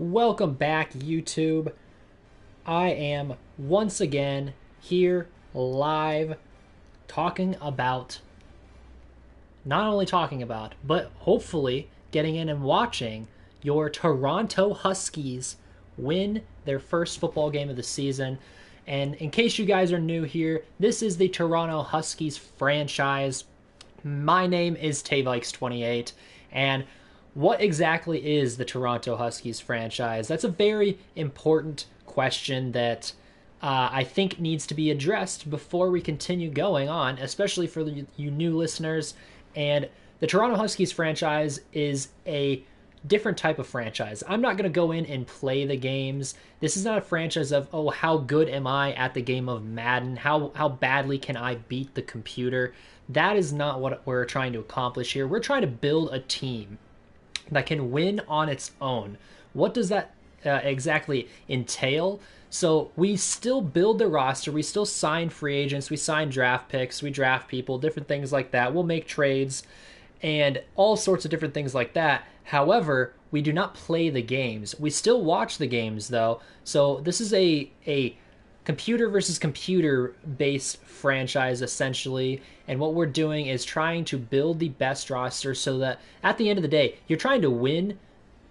Welcome back, YouTube. I am once again here live talking about, not only talking about, but hopefully getting in and watching your Toronto Huskies win their first football game of the season. And in case you guys are new here, this is the Toronto Huskies franchise. My name is Tavikes28, and what exactly is the Toronto Huskies franchise? That's a very important question that I think needs to be addressed before we continue going on, especially for you new listeners. And the Toronto Huskies franchise is a different type of franchise. I'm not going to go in and play the games. This is not a franchise of, oh, how good am I at the game of Madden? How badly can I beat the computer? That is not what we're trying to accomplish here. We're trying to build a team that can win on its own. What does that exactly entail? So we still build the roster, we still sign free agents, we sign draft picks, we draft people, different things like that. We'll make trades and all sorts of different things like that. However, we do not play the games. We still watch the games though. So this is a computer versus computer based franchise essentially, and what we're doing is trying to build the best roster so that at the end of the day you're trying to win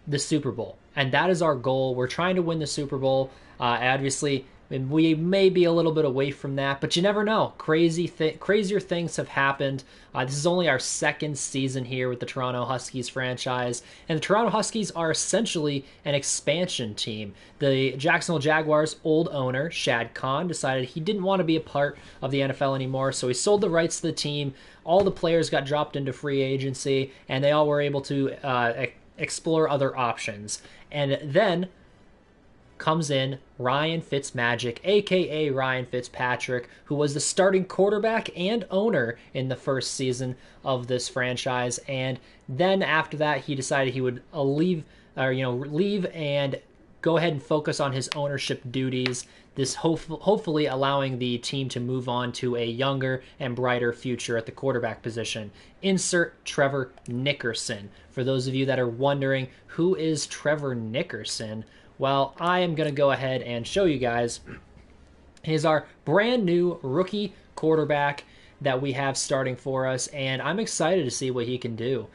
the Super Bowl, and that is our goal. We're trying to win the Super Bowl. Obviously, we may be a little bit away from that, but you never know. Crazier things have happened. This is only our second season here with the Toronto Huskies franchise, and the Toronto Huskies are essentially an expansion team. The Jacksonville Jaguars' old owner, Shad Khan, decided he didn't want to be a part of the NFL anymore, so he sold the rights to the team. All the players got dropped into free agency, and they all were able to explore other options. And then comes in Ryan Fitzmagic, aka Ryan Fitzpatrick, who was the starting quarterback and owner in the first season of this franchise. And then after that, he decided he would leave and go ahead and focus on his ownership duties. This hopefully allowing the team to move on to a younger and brighter future at the quarterback position. Insert Trevor Nickerson. For those of you that are wondering, who is Trevor Nickerson? Well, I am going to go ahead and show you guys. He's our brand new rookie quarterback that we have starting for us, and I'm excited to see what he can do.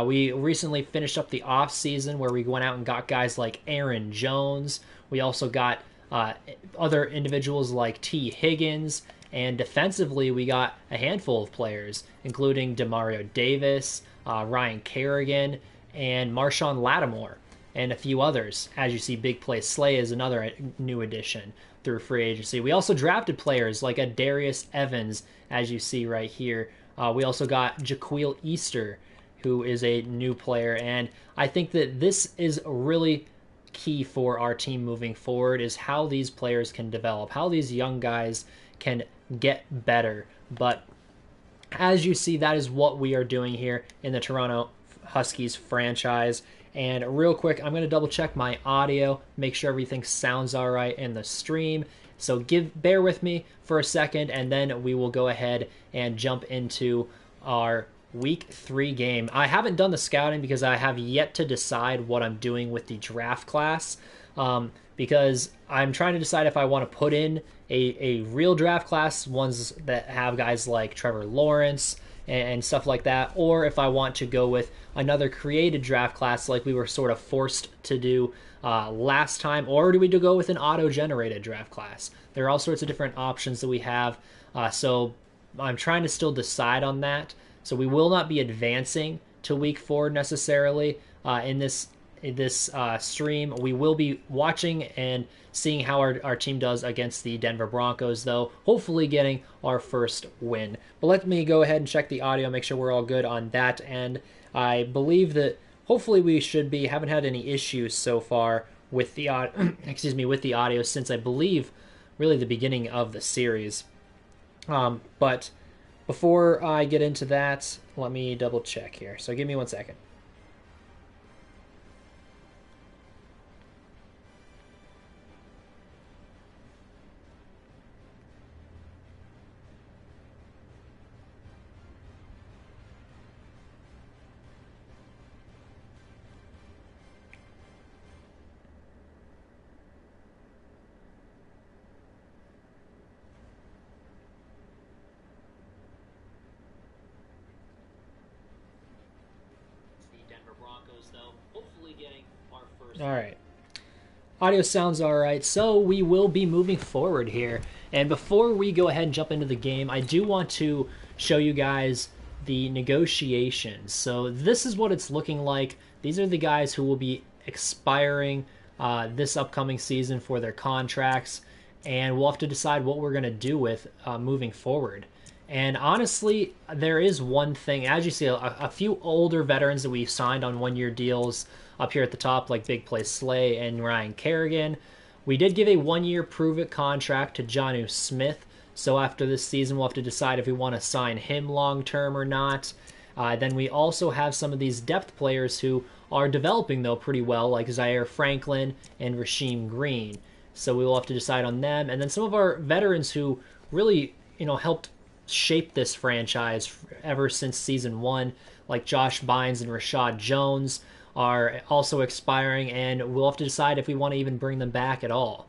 We recently finished up the off season where we went out and got guys like Aaron Jones. We also got other individuals like T. Higgins, and defensively we got a handful of players, including Demario Davis, Ryan Kerrigan, and Marshawn Lattimore, and a few others. As you see, Big Play Slay is another new addition through free agency. We also drafted players like a Darius Evans, as you see right here. We also got Jaquil Easter, who is a new player, and I think that this is really key for our team moving forward, is how these players can develop, how these young guys can get better. But as you see, that is what we are doing here in the Toronto Huskies franchise. And real quick, I'm going to double check my audio, make sure everything sounds all right in the stream. So bear with me for a second, and then we will go ahead and jump into our Week 3 game. I haven't done the scouting because I have yet to decide what I'm doing with the draft class, because I'm trying to decide if I want to put in a real draft class, ones that have guys like Trevor Lawrence and stuff like that, or if I want to go with another created draft class like we were sort of forced to do last time, or do we go with an auto-generated draft class? There are all sorts of different options that we have, so I'm trying to still decide on that. So we will not be advancing to Week 4 necessarily in this stream. We will be watching and seeing how our team does against the Denver Broncos, though, hopefully getting our first win. But let me go ahead and check the audio, make sure we're all good on that end. I believe that hopefully we should be. Haven't had any issues so far with the with the audio since I believe really the beginning of the series. But before I get into that, let me double check here. So give me 1 second. All right. Audio sounds all right, so we will be moving forward here. And before we go ahead and jump into the game, I do want to show you guys the negotiations. So this is what it's looking like. These are the guys who will be expiring this upcoming season for their contracts, and we'll have to decide what we're going to do with moving forward. And honestly, there is one thing. As you see, a few older veterans that we've signed on one-year deals up here at the top, like Big Play Slay and Ryan Kerrigan. We did give a one-year prove-it contract to Jonnu Smith, so after this season we'll have to decide if we want to sign him long-term or not. Then we also have some of these depth players who are developing, though, pretty well, like Zaire Franklin and Rasheem Green. So we will have to decide on them. And then some of our veterans who really, helped shape this franchise ever since season 1, like Josh Bynes and Rashad Jones, are also expiring, and we'll have to decide if we want to even bring them back at all.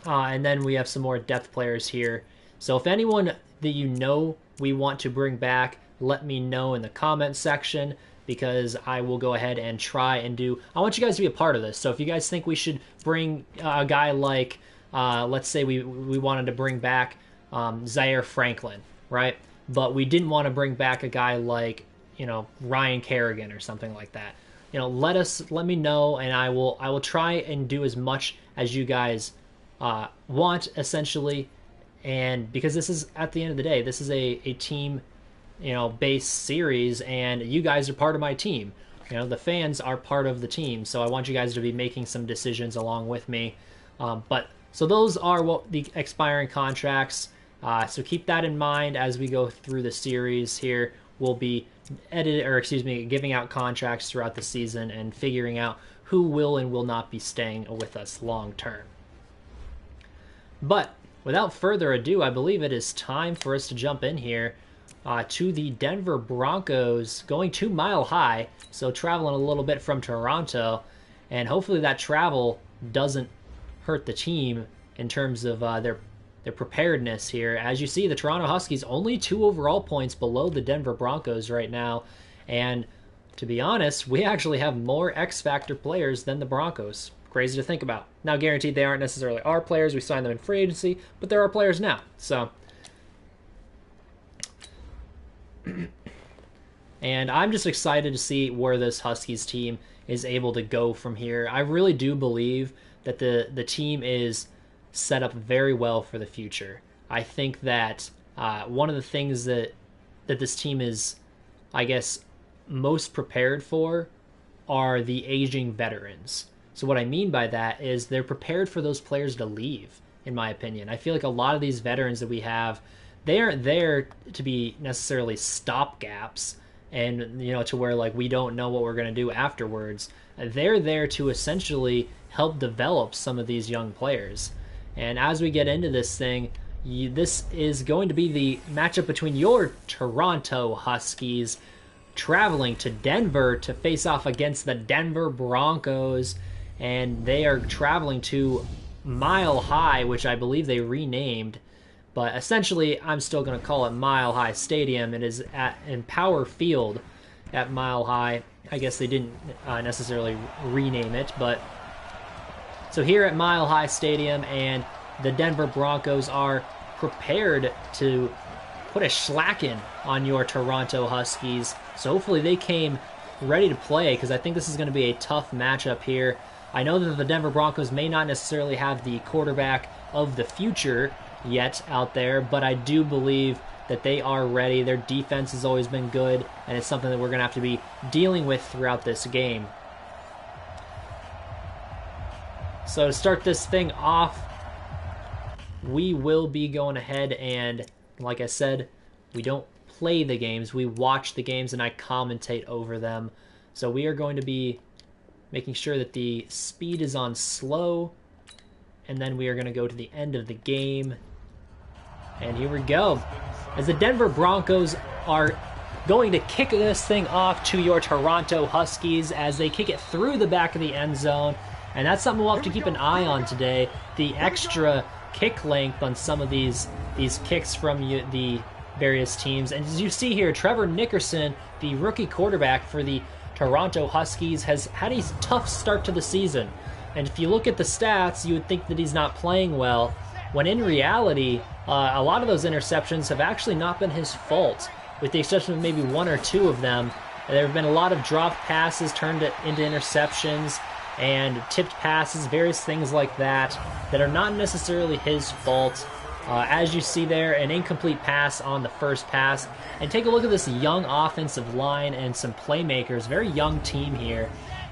And then we have some more depth players here. So if anyone that we want to bring back, let me know in the comment section, because I will go ahead and try and I want you guys to be a part of this. So if you guys think we should bring a guy like, let's say we wanted to bring back Zaire Franklin, right? But we didn't want to bring back a guy like, Ryan Kerrigan or something like that. Let me know, and I will try and do as much as you guys want, essentially. And because this is, at the end of the day, this is a team, based series, and you guys are part of my team. The fans are part of the team, so I want you guys to be making some decisions along with me. So those are what the expiring contracts. So keep that in mind as we go through the series here. We'll be giving out contracts throughout the season and figuring out who will and will not be staying with us long term. But without further ado, I believe it is time for us to jump in here to the Denver Broncos, going to Mile High, so traveling a little bit from Toronto, and hopefully that travel doesn't hurt the team in terms of their preparedness here. As you see, the Toronto Huskies only 2 overall points below the Denver Broncos right now, and to be honest, we actually have more X-Factor players than the Broncos. Crazy to think about. Now, guaranteed they aren't necessarily our players. We signed them in free agency, but they're our players now. So, and I'm just excited to see where this Huskies team is able to go from here. I really do believe that the team is set up very well for the future. I think that one of the things that this team is, I guess, most prepared for are the aging veterans. So what I mean by that is they're prepared for those players to leave, in my opinion. I feel like a lot of these veterans that we have, they aren't there to be necessarily stopgaps and, to where like we don't know what we're going to do afterwards. They're there to essentially help develop some of these young players. And as we get into this thing, this is going to be the matchup between your Toronto Huskies traveling to Denver to face off against the Denver Broncos. And they are traveling to Mile High, which I believe they renamed. But essentially, I'm still going to call it Mile High Stadium. It is in Power Field at Mile High. I guess they didn't necessarily rename it, but so here at Mile High Stadium, and the Denver Broncos are prepared to put a schlacking on your Toronto Huskies. So hopefully they came ready to play, because I think this is going to be a tough matchup here. I know that the Denver Broncos may not necessarily have the quarterback of the future yet out there, but I do believe that they are ready. Their defense has always been good, and it's something that we're going to have to be dealing with throughout this game. So to start this thing off, we will be going ahead and, like I said, we don't play the games, we watch the games and I commentate over them. So we are going to be making sure that the speed is on slow, and then we are going to go to the end of the game. And here we go. As the Denver Broncos are going to kick this thing off to your Toronto Huskies as they kick it through the back of the end zone. And that's something we'll have to keep an eye on today. The extra kick length on some of these kicks from the various teams. And as you see here, Trevor Nickerson, the rookie quarterback for the Toronto Huskies has had a tough start to the season. And if you look at the stats, you would think that he's not playing well, when in reality, a lot of those interceptions have actually not been his fault, with the exception of maybe one or two of them. There have been a lot of dropped passes turned into interceptions, and tipped passes, various things like that, that are not necessarily his fault. As you see there, an incomplete pass on the first pass. And take a look at this young offensive line and some playmakers. Very young team here.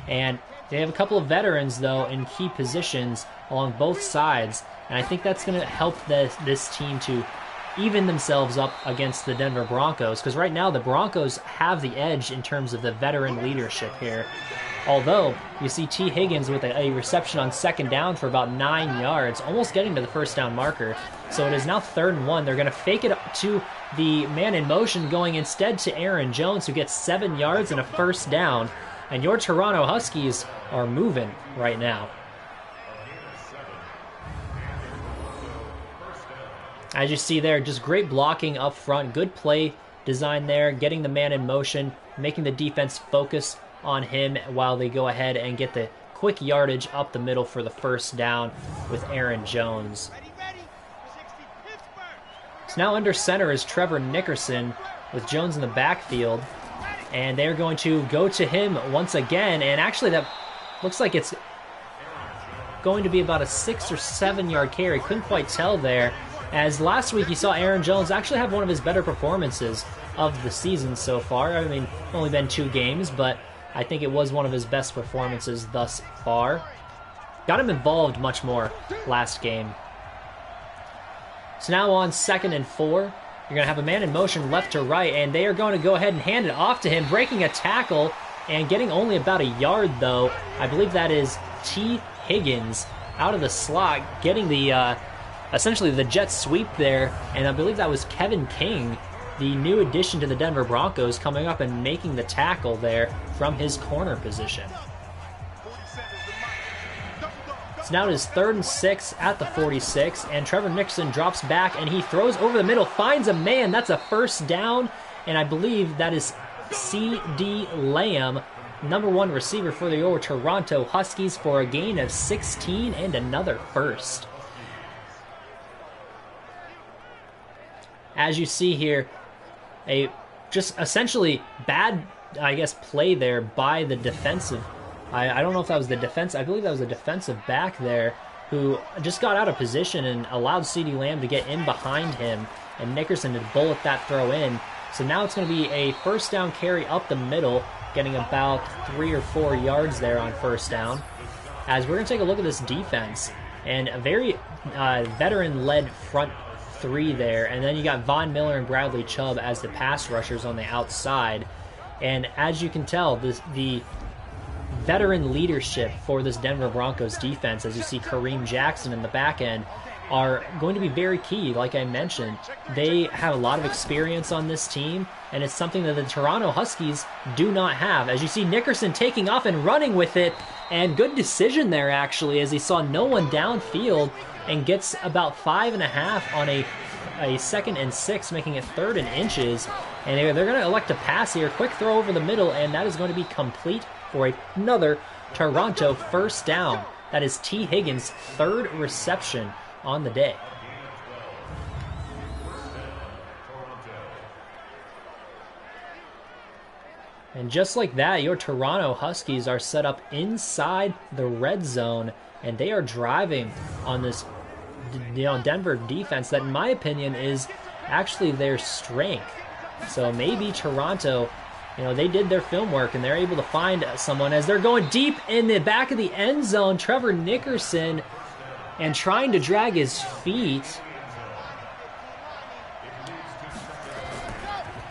And they have a couple of veterans, though, in key positions along both sides. And I think that's going to help this team to even themselves up against the Denver Broncos. Because right now, the Broncos have the edge in terms of the veteran leadership here. Although, you see T. Higgins with a reception on second down for about 9 yards, almost getting to the first down marker. So it is now 3rd and 1. They're going to fake it to the man in motion, going instead to Aaron Jones, who gets 7 yards and a first down. And your Toronto Huskies are moving right now. As you see there, just great blocking up front, good play design there, getting the man in motion, making the defense focus on him while they go ahead and get the quick yardage up the middle for the first down with Aaron Jones. So now under center is Trevor Nickerson with Jones in the backfield, and they're going to go to him once again, and actually that looks like it's going to be about a 6 or 7 yard carry. Couldn't quite tell there, as last week you saw Aaron Jones actually have one of his better performances of the season so far. I mean, only been 2 games, but I think it was one of his best performances thus far. Got him involved much more last game. So now on 2nd and 4, you're going to have a man in motion left to right, and they are going to go ahead and hand it off to him, breaking a tackle and getting only about a yard, though. I believe that is T. Higgins out of the slot, getting the essentially the jet sweep there, and I believe that was Kevin King, the new addition to the Denver Broncos, coming up and making the tackle there from his corner position. So now it is 3rd and 6 at the 46, and Trevor Nickerson drops back, and he throws over the middle, finds a man. That's a first down, and I believe that is C.D. Lamb, number 1 receiver for the Toronto Huskies, for a gain of 16 and another first. As you see here, a just essentially bad, I guess, play there by the defensive. I don't know if that was the defense. I believe that was a defensive back there who just got out of position and allowed CeeDee Lamb to get in behind him, and Nickerson to bullet that throw in. So now it's going to be a first down carry up the middle, getting about 3 or 4 yards there on first down. As we're going to take a look at this defense, and a very veteran-led front 3 there, and then you got Von Miller and Bradley Chubb as the pass rushers on the outside. And as you can tell, the veteran leadership for this Denver Broncos defense, as you see Kareem Jackson in the back end, are going to be very key. Like I mentioned, they have a lot of experience on this team, and it's something that the Toronto Huskies do not have. As you see Nickerson taking off and running with it, and good decision there actually, as he saw no one downfield, and gets about 5.5 on a 2nd and 6, making it 3rd and inches. And they're going to elect to pass here. Quick throw over the middle, and that is going to be complete for another Toronto first down. That is T. Higgins' 3rd reception on the day. And just like that, your Toronto Huskies are set up inside the red zone, and they are driving on this Denver defense that, in my opinion, is actually their strength. So maybe Toronto, they did their film work, and they're able to find someone as they're going deep in the back of the end zone. Trevor Nickerson, and trying to drag his feet.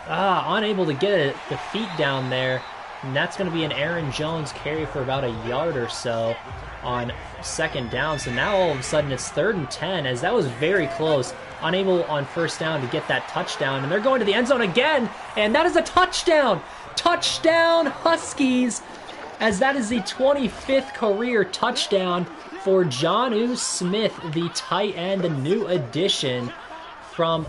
Unable to get the feet down there. And that's going to be an Aaron Jones carry for about a yard or so on 2nd down. So now all of a sudden it's 3rd and 10, as that was very close. Unable on first down to get that touchdown. And they're going to the end zone again, and that is a touchdown! Touchdown Huskies! As that is the 25th career touchdown for Jonnu Smith, the tight end, the new addition from,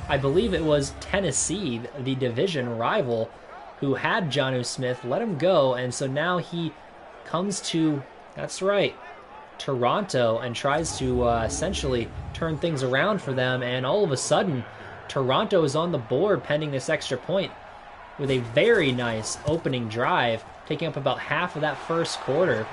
I believe it was Tennessee, the division rival. who had Jonnu Smith, let him go, and so now he comes to, that's right, Toronto, and tries to essentially turn things around for them, and all of a sudden, Toronto is on the board pending this extra point with a very nice opening drive, taking up about half of that first quarter.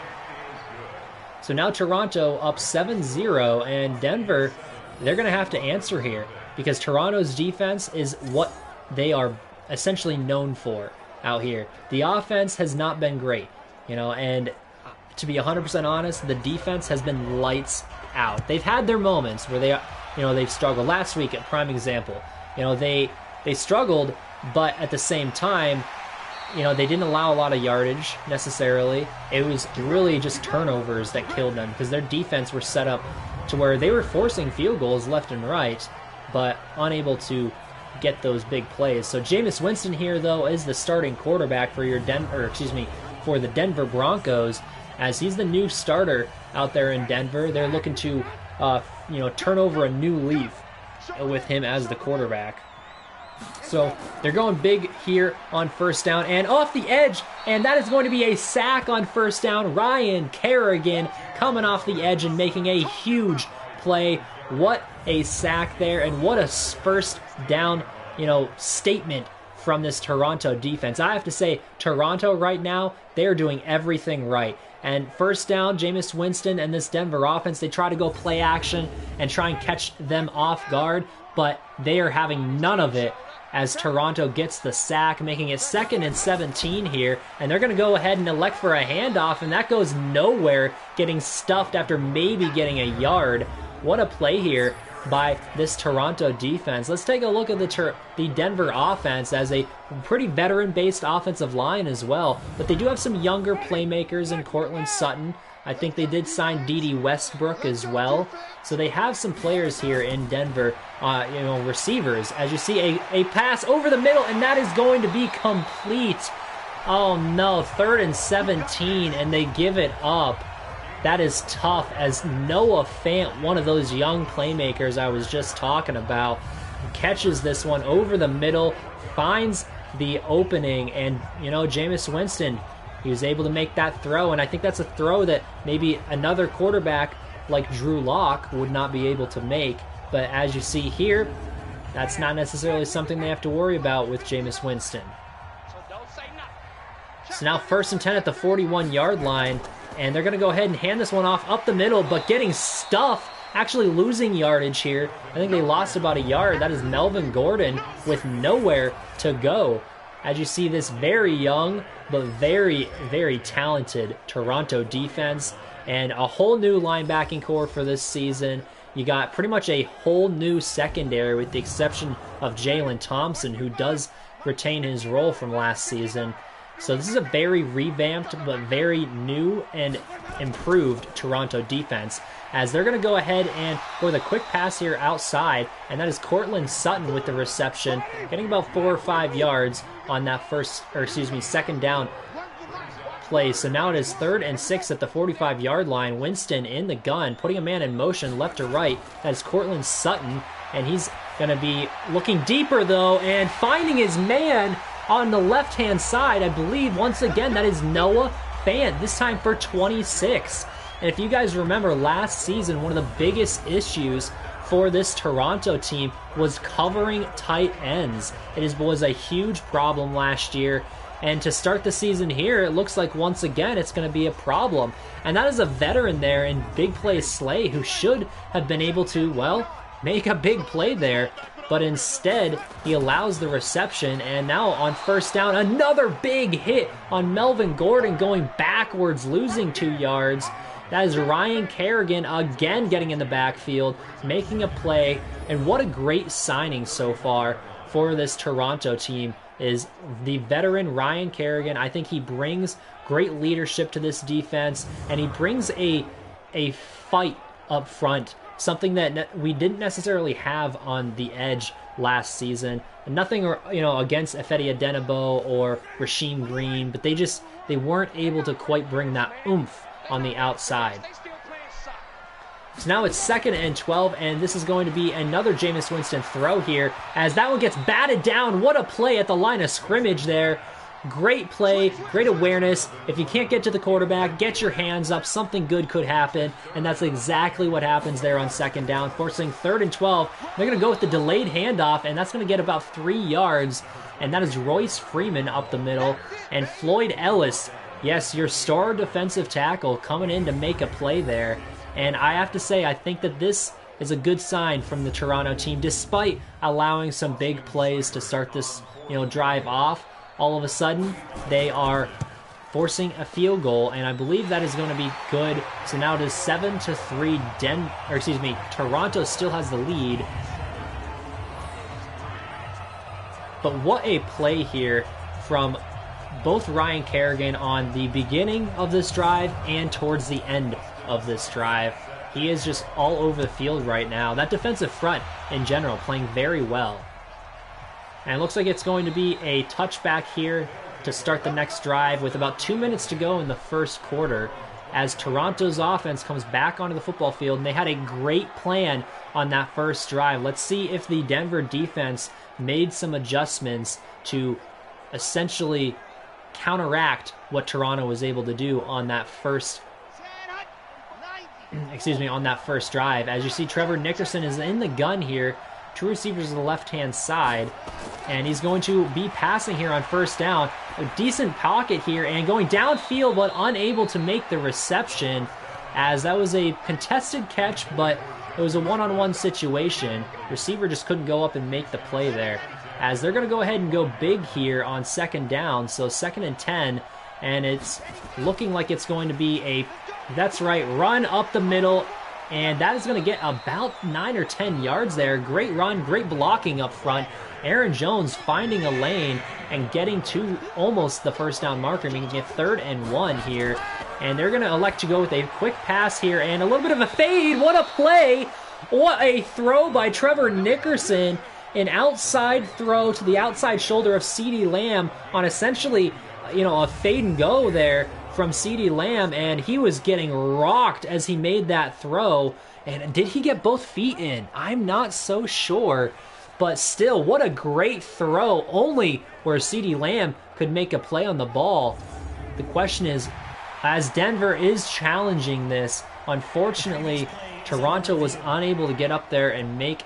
So now Toronto up 7-0, and Denver, they're going to have to answer here because Toronto's defense is what they are essentially known for out here. The offense has not been great, and to be 100% honest, the defense has been lights out. They've had their moments where they've struggled. Last week, a prime example. They struggled, but at the same time, they didn't allow a lot of yardage necessarily. It was really just turnovers that killed them because their defense were set up to where they were forcing field goals left and right, but unable to get those big plays. So Jameis Winston here, though, is the starting quarterback for for the Denver Broncos, as he's the new starter out there in Denver. They're looking to, turn over a new leaf with him as the quarterback. So they're going big here on first down and off the edge, and that is going to be a sack on first down. Ryan Kerrigan coming off the edge and making a huge play. What a sack there, and what a first down, statement from this Toronto defense. I have to say, Toronto right now, they're doing everything right. And first down, Jameis Winston and this Denver offense, they try to go play action and try and catch them off guard, but they are having none of it as Toronto gets the sack, making it 2nd and 17 here. And they're going to go ahead and elect for a handoff, and that goes nowhere, getting stuffed after maybe getting a yard. What a play here by this Toronto defense. Let's take a look at the Denver offense as a pretty veteran-based offensive line as well, but they do have some younger playmakers in Cortland Sutton. I think they did sign D.D. Westbrook as well, so they have some players here in Denver, receivers. As you see, a pass over the middle, and that is going to be complete. Oh no, 3rd and 17, and they give it up. That is tough, as Noah Fant, one of those young playmakers I was just talking about, catches this one over the middle, finds the opening, and, Jameis Winston, he was able to make that throw, and I think that's a throw that maybe another quarterback like Drew Lock would not be able to make. But as you see here, that's not necessarily something they have to worry about with Jameis Winston. So now 1st and 10 at the 41-yard line, and they're going to go ahead and hand this one off up the middle, but getting stuffed, actually losing yardage here. I think they lost about a yard. That is Melvin Gordon with nowhere to go. As you see, this very young but very, very talented Toronto defense, and a whole new linebacking core for this season. You got pretty much a whole new secondary with the exception of Jalen Thompson, who does retain his role from last season. So this is a very revamped but very new and improved Toronto defense, as they're going to go ahead and for the quick pass here outside, and that is Cortland Sutton with the reception, getting about 4 or 5 yards on that second down play. So now it is 3rd and 6 at the 45-yard line. Winston in the gun, putting a man in motion left to right. That is Cortland Sutton, and he's going to be looking deeper though and finding his man on the left-hand side. I believe once again that is Noah Fant, this time for 26. And if you guys remember last season, one of the biggest issues for this Toronto team was covering tight ends. It was a huge problem last year, and to start the season here, it looks like once again it's going to be a problem. And that is a veteran there in Big Play Slay, who should have been able to, make a big play there, but instead he allows the reception, and now on first down, another big hit on Melvin Gordon going backwards, losing 2 yards. That is Ryan Kerrigan again getting in the backfield, making a play, and what a great signing so far for this Toronto team is the veteran Ryan Kerrigan. I think he brings great leadership to this defense, and he brings a fight up front, something that we didn't necessarily have on the edge last season. Nothing, against Efedi Adenabo or Rasheem Green, but they weren't able to quite bring that oomph on the outside. So now it's 2nd and 12, and this is going to be another Jameis Winston throw here, as that one gets batted down. What a play at the line of scrimmage there. great play, great awareness. If you can't get to the quarterback, get your hands up. Something good could happen, and that's exactly what happens there on second down, forcing 3rd and 12. They're going to go with the delayed handoff, and that's going to get about 3 yards, and that is Royce Freeman up the middle, and Floyd Ellis, yes, your star defensive tackle, coming in to make a play there. And I have to say, I think that this is a good sign from the Toronto team, despite allowing some big plays to start this, drive off. All of a sudden, they are forcing a field goal, and I believe that is going to be good. So now it is 7-3. Toronto still has the lead. But what a play here from both Ryan Kerrigan on the beginning of this drive and towards the end of this drive. He is just all over the field right now. That defensive front in general playing very well. And it looks like it's going to be a touchback here to start the next drive with about 2 minutes to go in the first quarter as Toronto's offense comes back onto the football field, and they had a great plan on that first drive. Let's see if the Denver defense made some adjustments to essentially counteract what Toronto was able to do on that first drive. As you see, Trevor Nickerson is in the gun here. True receivers on the left-hand side, and he's going to be passing here on first down. A decent pocket here, and going downfield, but unable to make the reception, as that was a contested catch, but it was a one-on-one situation. Receiver just couldn't go up and make the play there, as they're going to go ahead and go big here on second down, so 2nd and 10, and it's looking like it's going to be that's right, run up the middle, and that is going to get about 9 or 10 yards there. Great run, great blocking up front. Aaron Jones finding a lane and getting to almost the first down marker, making it 3rd and 1 here. And they're going to elect to go with a quick pass here and a little bit of a fade. What a play! What a throw by Trevor Nickerson. An outside throw to the outside shoulder of CeeDee Lamb on essentially, a fade and go there from CeeDee Lamb, and he was getting rocked as he made that throw. And did he get both feet in? I'm not so sure, but still, what a great throw, only where CeeDee Lamb could make a play on the ball. The question is, as Denver is challenging this, unfortunately, Toronto was unable to get up there and make,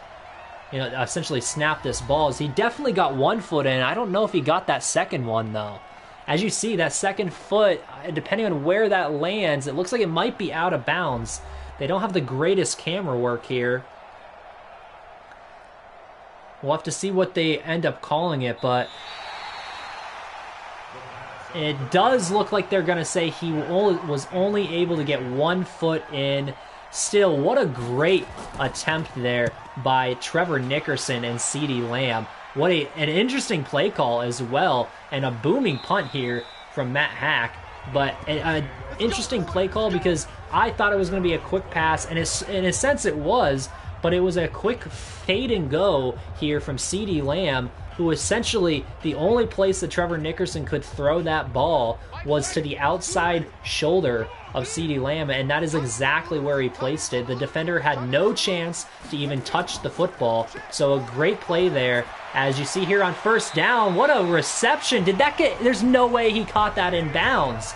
essentially snap this ball. As he definitely got one foot in. I don't know if he got that second one, though. As you see, that second foot, depending on where that lands, it looks like it might be out of bounds. They don't have the greatest camera work here. We'll have to see what they end up calling it, but it does look like they're going to say he was only able to get 1 foot in. Still, what a great attempt there by Trevor Nickerson and CeeDee Lamb. What an interesting play call as well, and a booming punt here from Matt Hack. But an interesting play call because I thought it was going to be a quick pass, and in a sense it was, but it was a quick fade and go here from CeeDee Lamb, who essentially the only place that Trevor Nickerson could throw that ball was to the outside shoulder of CeeDee Lamb, and that is exactly where he placed it. The defender had no chance to even touch the football, so a great play there. As you see here on first down, what a reception. There's no way he caught that in bounds.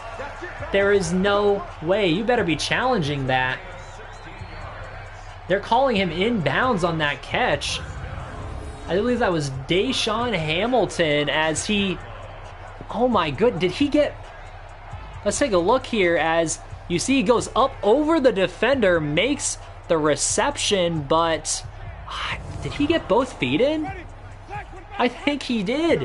There is no way. You better be challenging that. They're calling him in bounds on that catch. I believe that was Deshaun Hamilton as he... Oh my good, did he get... Let's take a look here as you see he goes up over the defender, makes the reception, but did he get both feet in? I think he did.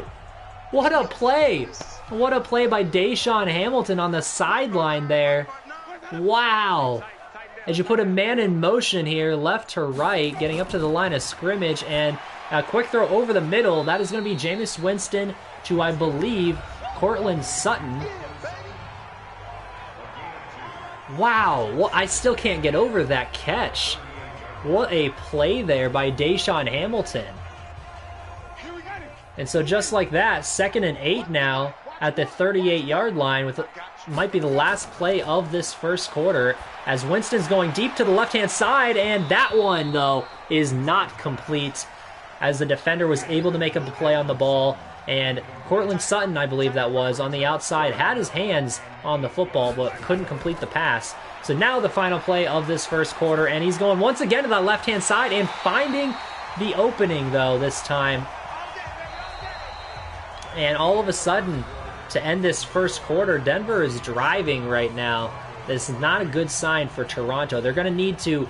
What a play. What a play by Deshaun Hamilton on the sideline there. Wow. As you put a man in motion here, left to right, getting up to the line of scrimmage, and a quick throw over the middle. That is going to be Jameis Winston to, I believe, Cortland Sutton. Wow, well, I still can't get over that catch. What a play there by Deshaun Hamilton. And so just like that, 2nd and 8 now at the 38-yard line with might be the last play of this first quarter as Winston's going deep to the left-hand side, and that one, though, is not complete. as the defender was able to make a play on the ball. And Cortland Sutton, I believe that was, on the outside, had his hands on the football but couldn't complete the pass. So now the final play of this first quarter, and he's going once again to that left-hand side and finding the opening, though, this time. And all of a sudden, to end this first quarter, Denver is driving right now. This is not a good sign for Toronto. They're going to need to,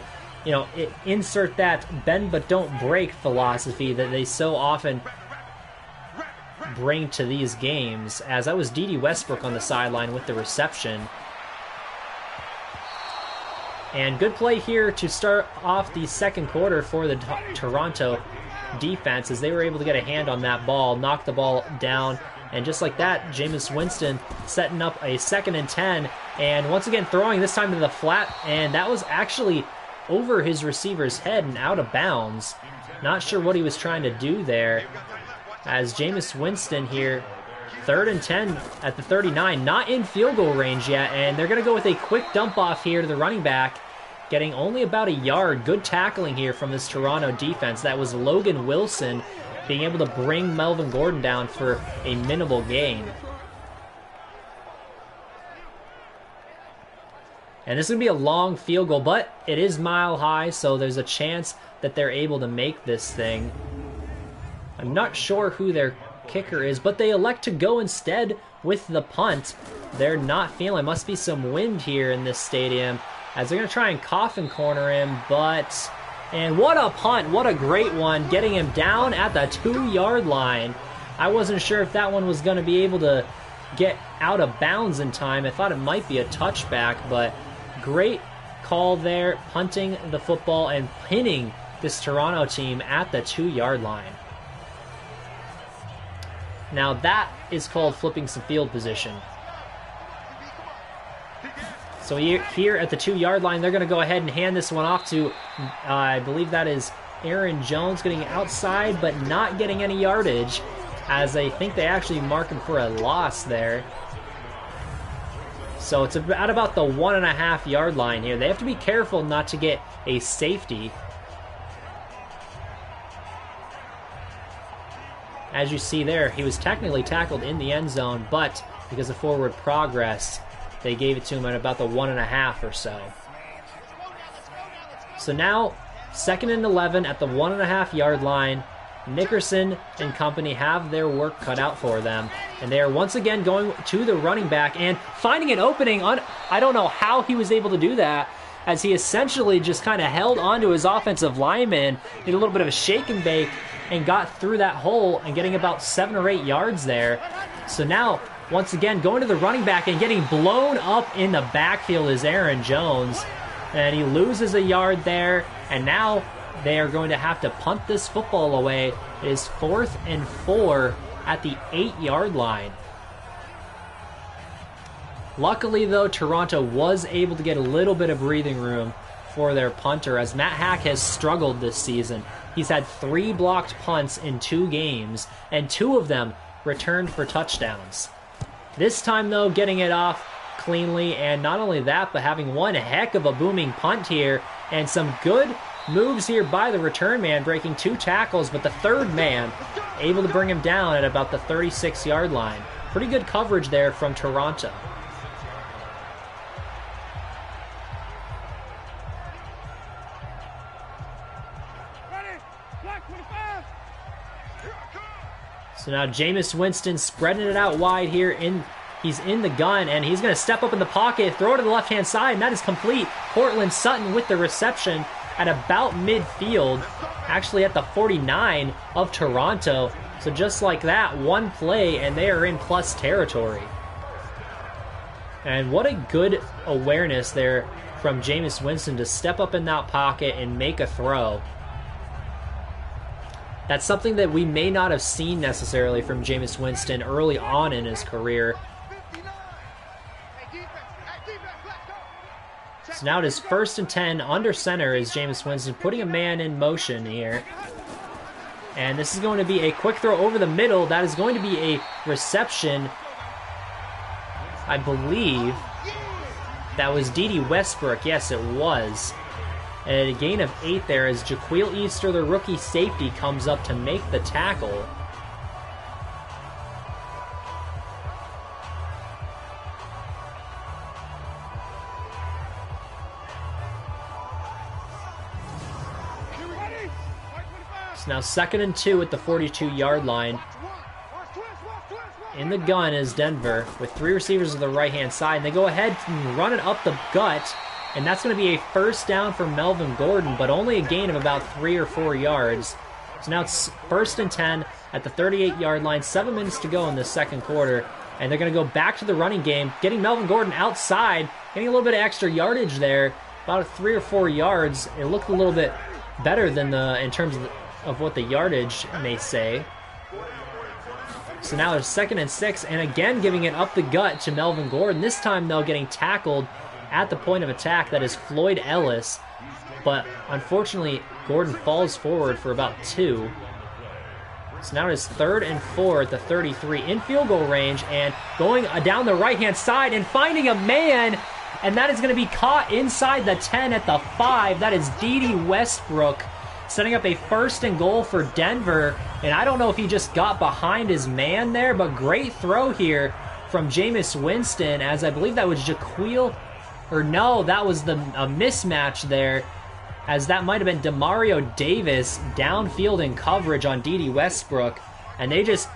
insert that bend but don't break philosophy that they so often bring to these games, as that was D.D. Westbrook on the sideline with the reception. And good play here to start off the second quarter for the Toronto defense, as they were able to get a hand on that ball, knock the ball down, and just like that, Jameis Winston setting up a 2nd and 10, and once again throwing this time to the flat, and that was actually over his receiver's head and out of bounds. Not sure what he was trying to do there, as Jameis Winston here, 3rd and 10 at the 39, not in field goal range yet, and they're going to go with a quick dump off here to the running back, getting only about a yard. Good tackling here from this Toronto defense. That was Logan Wilson being able to bring Melvin Gordon down for a minimal gain. And this is going to be a long field goal, but it is mile high, so there's a chance that they're able to make this thing. I'm not sure who their kicker is, but they elect to go instead with the punt. They're not feeling, must be some wind here in this stadium, as they're going to try and coffin corner him, and what a punt, what a great one, getting him down at the 2-yard line. I wasn't sure if that one was going to be able to get out of bounds in time. I thought it might be a touchback, but great call there, punting the football and pinning this Toronto team at the 2-yard line. Now that is called flipping some field position. So here at the 2-yard line, they're going to go ahead and hand this one off to, I believe that is Aaron Jones, getting outside but not getting any yardage, as I think they actually mark him for a loss there. So it's at about the 1.5-yard line here. They have to be careful not to get a safety. As you see there, he was technically tackled in the end zone, but because of forward progress, they gave it to him at about the 1.5 or so. So now, 2nd and 11 at the 1.5-yard line. Nickerson and company have their work cut out for them, and they are once again going to the running back and finding an opening. I don't know how he was able to do that, as he essentially just kind of held onto his offensive lineman, did a little bit of a shake and bake, and got through that hole and getting about 7 or 8 yards there. So now, once again, going to the running back and getting blown up in the backfield is Aaron Jones, and he loses a yard there, and now they are going to have to punt this football away. It is 4th and 4 at the 8-yard line. Luckily, though, Toronto was able to get a little bit of breathing room for their punter, as Matt Hack has struggled this season. He's had 3 blocked punts in 2 games, and 2 of them returned for touchdowns. This time, though, getting it off cleanly, and not only that, but having one heck of a booming punt here, and some good moves here by the return man, breaking 2 tackles, but the third man able to bring him down at about the 36-yard line. Pretty good coverage there from Toronto. So now Jameis Winston spreading it out wide here. He's in the gun, and he's going to step up in the pocket, throw it to the left-hand side, and that is complete. Cortland Sutton with the reception at about midfield, actually at the 49 of Toronto. So just like that, one play, and they are in plus territory. And what a good awareness there from Jameis Winston to step up in that pocket and make a throw. That's something that we may not have seen necessarily from Jameis Winston early on in his career. So now it is 1st and 10 under center is Jameis Winston putting a man in motion here. And this is going to be a quick throw over the middle. That is going to be a reception. I believe that was D.D. Westbrook. Yes, it was. And a gain of 8 there as Jaquil Easter, the rookie safety, comes up to make the tackle. It's now 2nd and 2 at the 42-yard line. In the gun is Denver with 3 receivers to the right-hand side. And they go ahead and run it up the gut. And that's going to be a first down for Melvin Gordon, but only a gain of about 3 or 4 yards. So now it's 1st and 10 at the 38-yard line. 7 minutes to go in the second quarter. And they're going to go back to the running game, getting Melvin Gordon outside, getting a little bit of extra yardage there, about 3 or 4 yards. It looked a little bit better than in terms of what the yardage may say. So now it's 2nd and 6, and again giving it up the gut to Melvin Gordon. This time, though, getting tackled at the point of attack. That is Floyd Ellis. But unfortunately, Gordon falls forward for about 2. So now it is 3rd and 4 at the 33 in field goal range, and going down the right-hand side and finding a man, and that is going to be caught inside the 10 at the 5. That is Dede Westbrook, setting up a 1st and goal for Denver. And I don't know if he just got behind his man there, but great throw here from Jameis Winston, as I believe that was Jaquil, or no, that was a mismatch there, as that might have been Demario Davis downfield in coverage on Dede Westbrook, and they just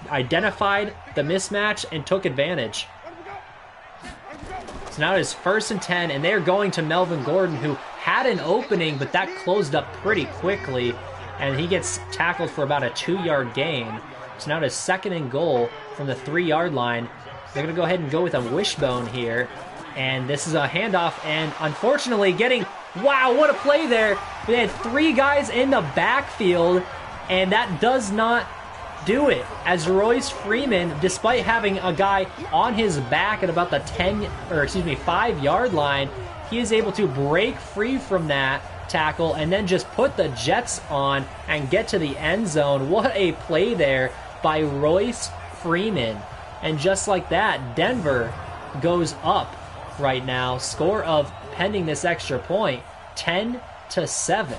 identified the mismatch and took advantage. So now it is 1st and 10, and they're going to Melvin Gordon, who had an opening, but that closed up pretty quickly, and he gets tackled for about a 2-yard gain. So now it is 2nd and goal from the 3-yard line. They're going to go ahead and go with a wishbone here, and this is a handoff, and unfortunately getting, wow, what a play there. They had 3 guys in the backfield, and that does not do it, as Royce Freeman, despite having a guy on his back at about the 5-yard line, he is able to break free from that tackle and then just put the Jets on and get to the end zone. What a play there by Royce Freeman. And just like that, Denver goes up right now. Score of, pending this extra point, 10-7.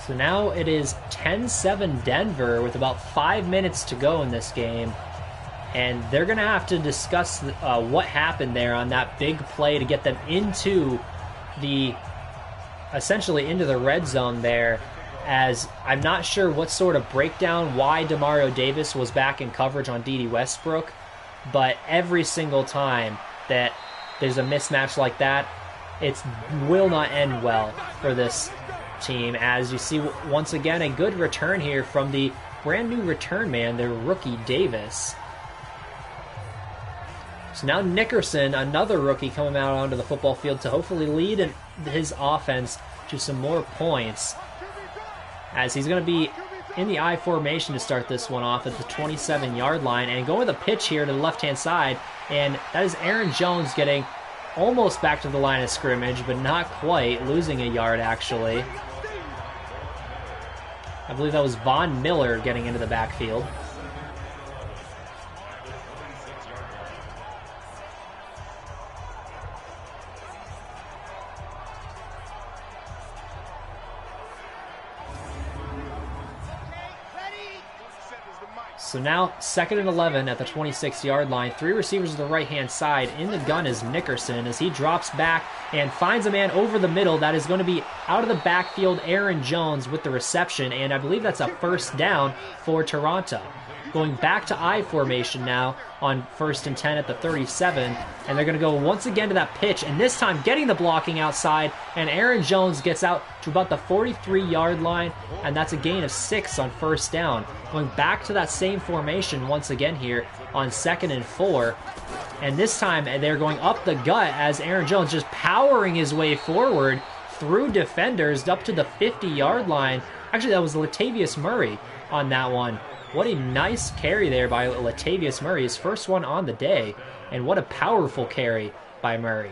So now it is 10-7 Denver with about 5 minutes to go in this game. And they're going to have to discuss what happened there on that big play to get them essentially into the red zone there, as I'm not sure what sort of breakdown, why Demario Davis was back in coverage on Dede Westbrook, but every single time that there's a mismatch like that, it will not end well for this team, as you see once again a good return here from the brand new return man, their rookie Davis. So now Nickerson, another rookie, coming out onto the football field to hopefully lead his offense to some more points, as he's going to be in the I formation to start this one off at the 27-yard line, and going with a pitch here to the left-hand side, and that is Aaron Jones getting almost back to the line of scrimmage, but not quite, losing a yard actually. I believe that was Von Miller getting into the backfield. So now 2nd and 11 at the 26-yard line. 3 receivers to the right-hand side. In the gun is Nickerson as he drops back and finds a man over the middle. That is going to be out of the backfield, Aaron Jones with the reception, and I believe that's a first down for Toronto. Going back to I formation now on 1st and 10 at the 37, and they're going to go once again to that pitch, and this time getting the blocking outside, and Aaron Jones gets out to about the 43-yard line, and that's a gain of 6 on first down. Going back to that same formation once again here on 2nd and 4, and this time they're going up the gut as Aaron Jones just powering his way forward through defenders up to the 50-yard line. Actually, that was Latavius Murray on that one. What a nice carry there by Latavius Murray, his first one on the day, and what a powerful carry by Murray.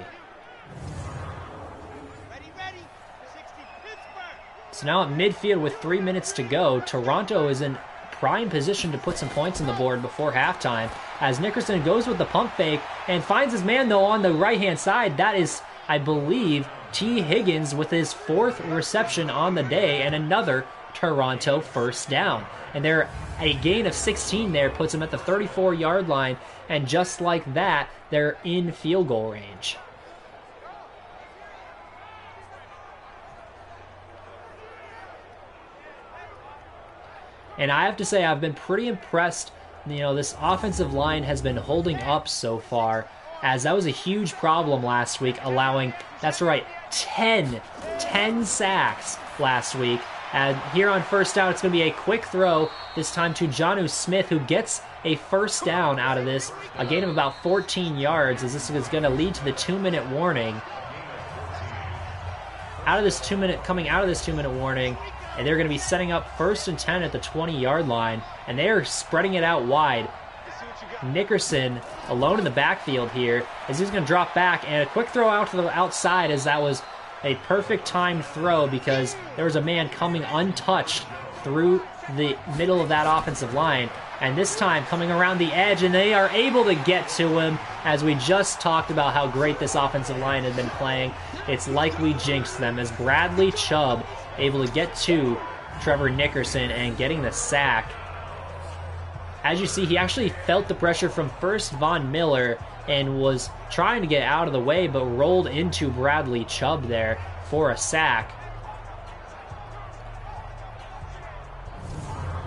So now at midfield with 3 minutes to go, Toronto is in prime position to put some points on the board before halftime, as Nickerson goes with the pump fake and finds his man, though, on the right-hand side. That is, I believe, T. Higgins with his 4th reception on the day and another Toronto first down. And a gain of 16 there puts them at the 34-yard line, and just like that, they're in field goal range. And I have to say, I've been pretty impressed. You know, this offensive line has been holding up so far, as that was a huge problem last week, allowing, that's right, 10 sacks last week. And here on first down, it's going to be a quick throw, this time to Jonnu Smith, who gets a first down out of this, a gain of about 14 yards, as this is going to lead to the 2-minute warning. Coming out of this 2-minute warning, and they're going to be setting up 1st and 10 at the 20-yard line, and they are spreading it out wide. Nickerson alone in the backfield here, as he's going to drop back, and a quick throw out to the outside, as that was a perfect timed throw because there was a man coming untouched through the middle of that offensive line, and this time coming around the edge, and they are able to get to him, as we just talked about how great this offensive line had been playing. It's like we jinxed them, as Bradley Chubb able to get to Trevor Nickerson and getting the sack. As you see, he actually felt the pressure from first Von Miller and was trying to get out of the way, but rolled into Bradley Chubb there for a sack.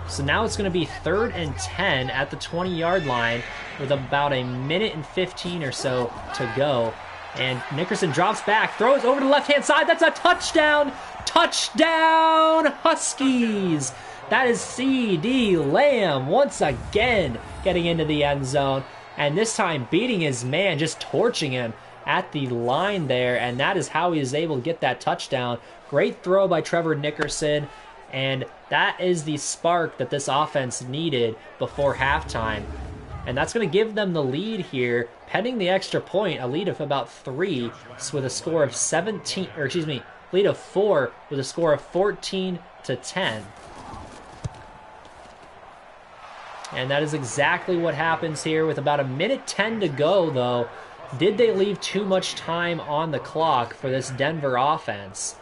So now it's going to be 3rd and 10 at the 20-yard line with about a minute and 15 or so to go. And Nickerson drops back, throws over to the left-hand side. That's a touchdown! Touchdown, Huskies! That is C.D. Lamb once again getting into the end zone. And this time beating his man, just torching him at the line there. And that is how he is able to get that touchdown. Great throw by Trevor Nickerson. And that is the spark that this offense needed before halftime. And that's going to give them the lead here, pending the extra point, a lead of about 3 with a score of 17, or excuse me, lead of 4 with a score of 14-10. And that is exactly what happens here with about a minute 10 to go, though. Did they leave too much time on the clock for this Denver offense?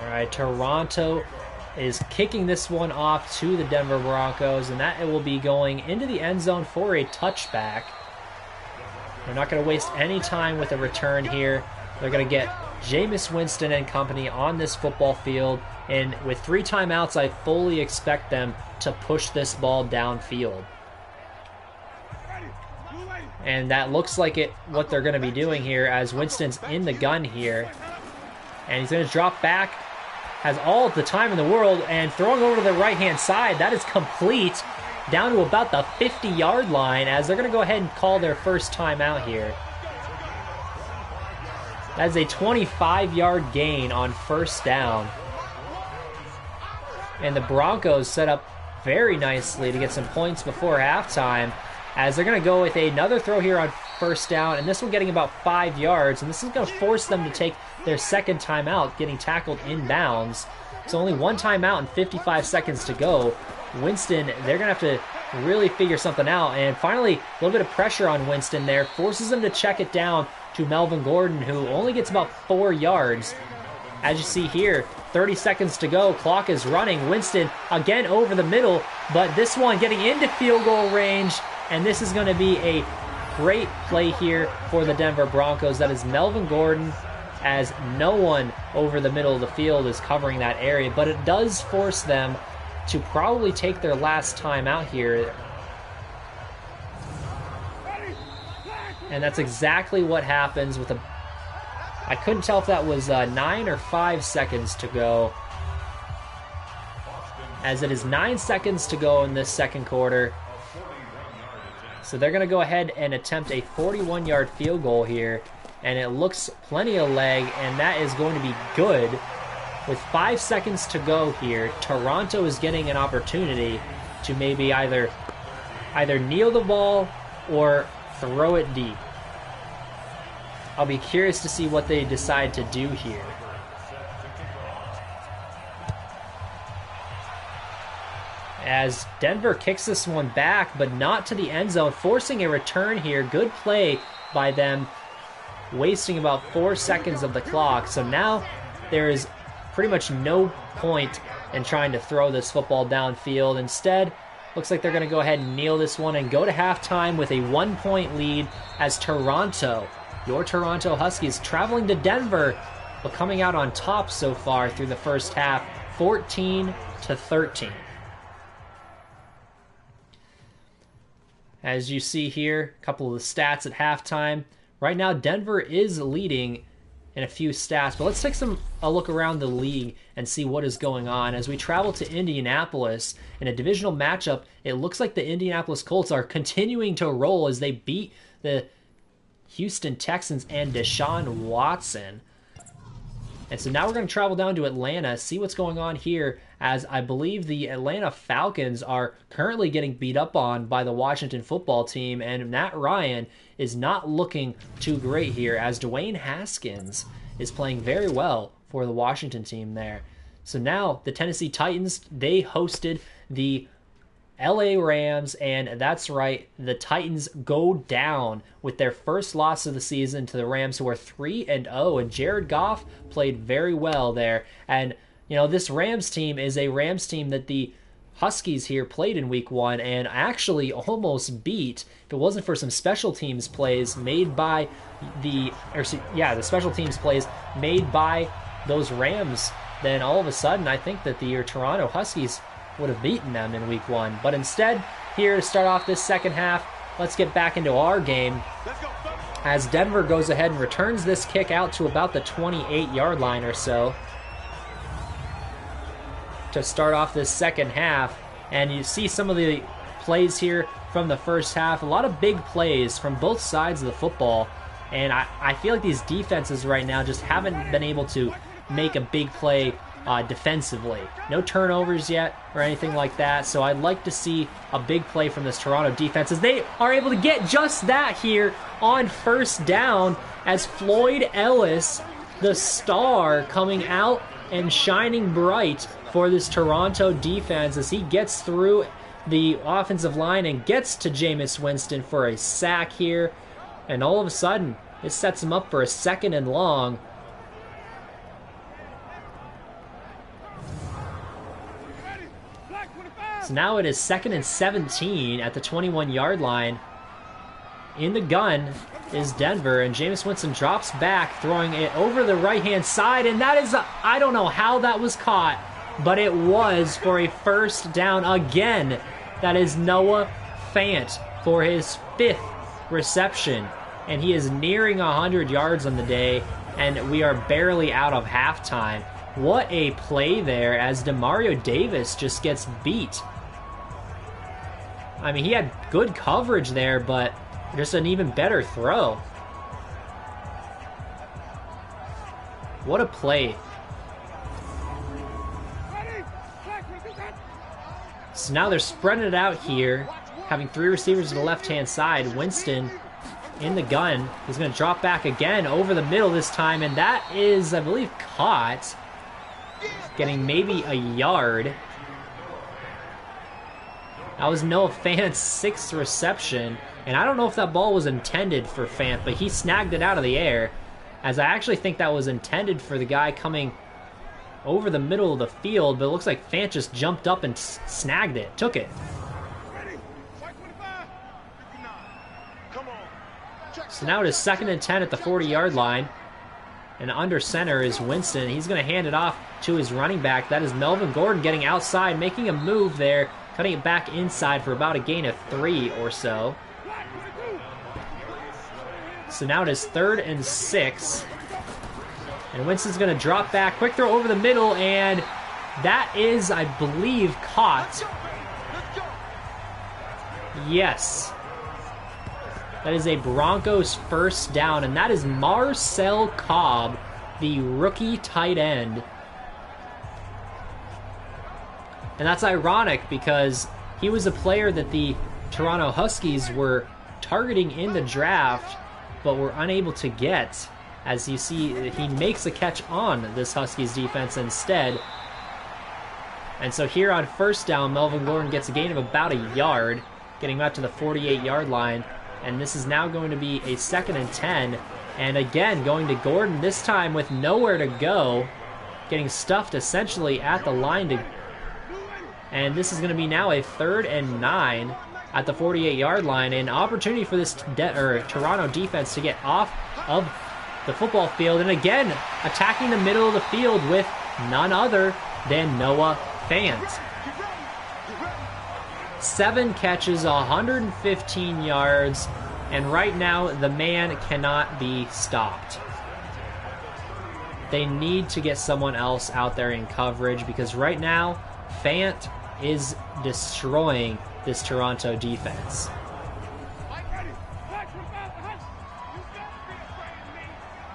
All right, Toronto is kicking this one off to the Denver Broncos, and that it will be going into the end zone for a touchback. They're not going to waste any time with a return here. They're going to get Jameis Winston and company on this football field, and with 3 timeouts, I fully expect them to push this ball downfield. And that looks like what they're going to be doing here, as Winston's in the gun here. And he's going to drop back, has all the time in the world, and throwing over to the right-hand side. That is complete, down to about the 50-yard line, as they're going to go ahead and call their first timeout here. That is a 25-yard gain on first down. And the Broncos set up very nicely to get some points before halftime, as they're going to go with another throw here on first down, and this one getting about 5 yards, and this is going to force them to take their second timeout, getting tackled inbounds. So only 1 timeout and 55 seconds to go. Winston, they're going to have to really figure something out, and finally, a little bit of pressure on Winston there, forces him to check it down to Melvin Gordon, who only gets about 4 yards. As you see here, 30 seconds to go, clock is running. Winston again over the middle, but this one getting into field goal range, and this is going to be a great play here for the Denver Broncos. That is Melvin Gordon, as no one over the middle of the field is covering that area, but it does force them to probably take their last time out here. And that's exactly what happens with I couldn't tell if that was 9 or 5 seconds to go, as it is 9 seconds to go in this second quarter. So they're going to go ahead and attempt a 41-yard field goal here, and it looks plenty of leg, and that is going to be good. with 5 seconds to go here, Toronto is getting an opportunity to maybe either kneel the ball or throw it deep. I'll be curious to see what they decide to do here. As Denver kicks this one back, but not to the end zone, forcing a return here. Good play by them, wasting about 4 seconds of the clock. So now there is pretty much no point in trying to throw this football downfield. Instead, looks like they're going to go ahead and kneel this one and go to halftime with a 1-point lead as Toronto, your Toronto Huskies, traveling to Denver, but coming out on top so far through the first half, 14-13. As you see here, a couple of the stats at halftime. Right now, Denver is leading in a few stats, but let's take a look around the league and see what is going on. As we travel to Indianapolis in a divisional matchup, it looks like the Indianapolis Colts are continuing to roll as they beat the Houston Texans and Deshaun Watson. And so now we're going to travel down to Atlanta, see what's going on here, as I believe the Atlanta Falcons are currently getting beat up on by the Washington football team, and Matt Ryan is not looking too great here, as Dwayne Haskins is playing very well for the Washington team there. So now the Tennessee Titans, they hosted the LA Rams, and that's right, the Titans go down with their first loss of the season to the Rams, who are 3-0, and Jared Goff played very well there. And you know, this Rams team is a Rams team that the Huskies here played in week 1 and actually almost beat if it wasn't for some special teams plays made by the special teams plays made by those Rams. Then all of a sudden, I think that the Toronto Huskies would have beaten them in week 1. But instead, here to start off this second half, let's get back into our game as Denver goes ahead and returns this kick out to about the 28-yard line or so to start off this second half. And you see some of the plays here from the first half. A lot of big plays from both sides of the football. And I feel like these defenses right now just haven't been able to make a big play defensively. No turnovers yet or anything like that. So I'd like to see a big play from this Toronto defense as they are able to get just that here on first down, as Floyd Ellis, the star, coming out and shining bright for this Toronto defense as he gets through the offensive line and gets to Jameis Winston for a sack here. And all of a sudden, it sets him up for a 2nd and long. So now it is 2nd and 17 at the 21-yard line. In the gun is Denver, and Jameis Winston drops back, throwing it over the right-hand side, and that is, I don't know how that was caught, but it was for a first down again. That is Noah Fant for his 5th reception, and he is nearing 100 yards on the day, and we are barely out of halftime. What a play there as Demario Davis just gets beat. I mean, he had good coverage there, but just an even better throw. What a play. So now they're spreading it out here, having 3 receivers to the left-hand side. Winston in the gun. He's going to drop back again over the middle this time, and that is, I believe, caught. Getting maybe a yard. That was Noah Fant's 6th reception, and I don't know if that ball was intended for Fant, but he snagged it out of the air, as I actually think that was intended for the guy coming over the middle of the field, but it looks like Fant just jumped up and snagged it, took it. So now it is 2nd and 10 at the 40-yard line, and under center is Winston. He's going to hand it off to his running back. That is Melvin Gordon getting outside, making a move there, cutting it back inside for about a gain of 3 or so. So now it is 3rd and 6. And Winston's going to drop back. Quick throw over the middle, and that is, I believe, caught. Yes. That is a Broncos first down, and that is Marcel Cobb, the rookie tight end, And that's ironic because he was a player that the Toronto Huskies were targeting in the draft, but were unable to get. As you see, he makes a catch on this Huskies defense instead. And so here on first down, Melvin Gordon gets a gain of about a yard, getting up to the 48-yard line. And this is now going to be a 2nd and 10. And again, going to Gordon, this time with nowhere to go, getting stuffed essentially at the line. And this is going to be now a 3rd and 9 at the 48-yard line. An opportunity for this Toronto defense to get off of the football field. And again, attacking the middle of the field with none other than Noah Fant. 7 catches, 115 yards. And right now, the man cannot be stopped. They need to get someone else out there in coverage because right now, Fant is destroying this Toronto defense.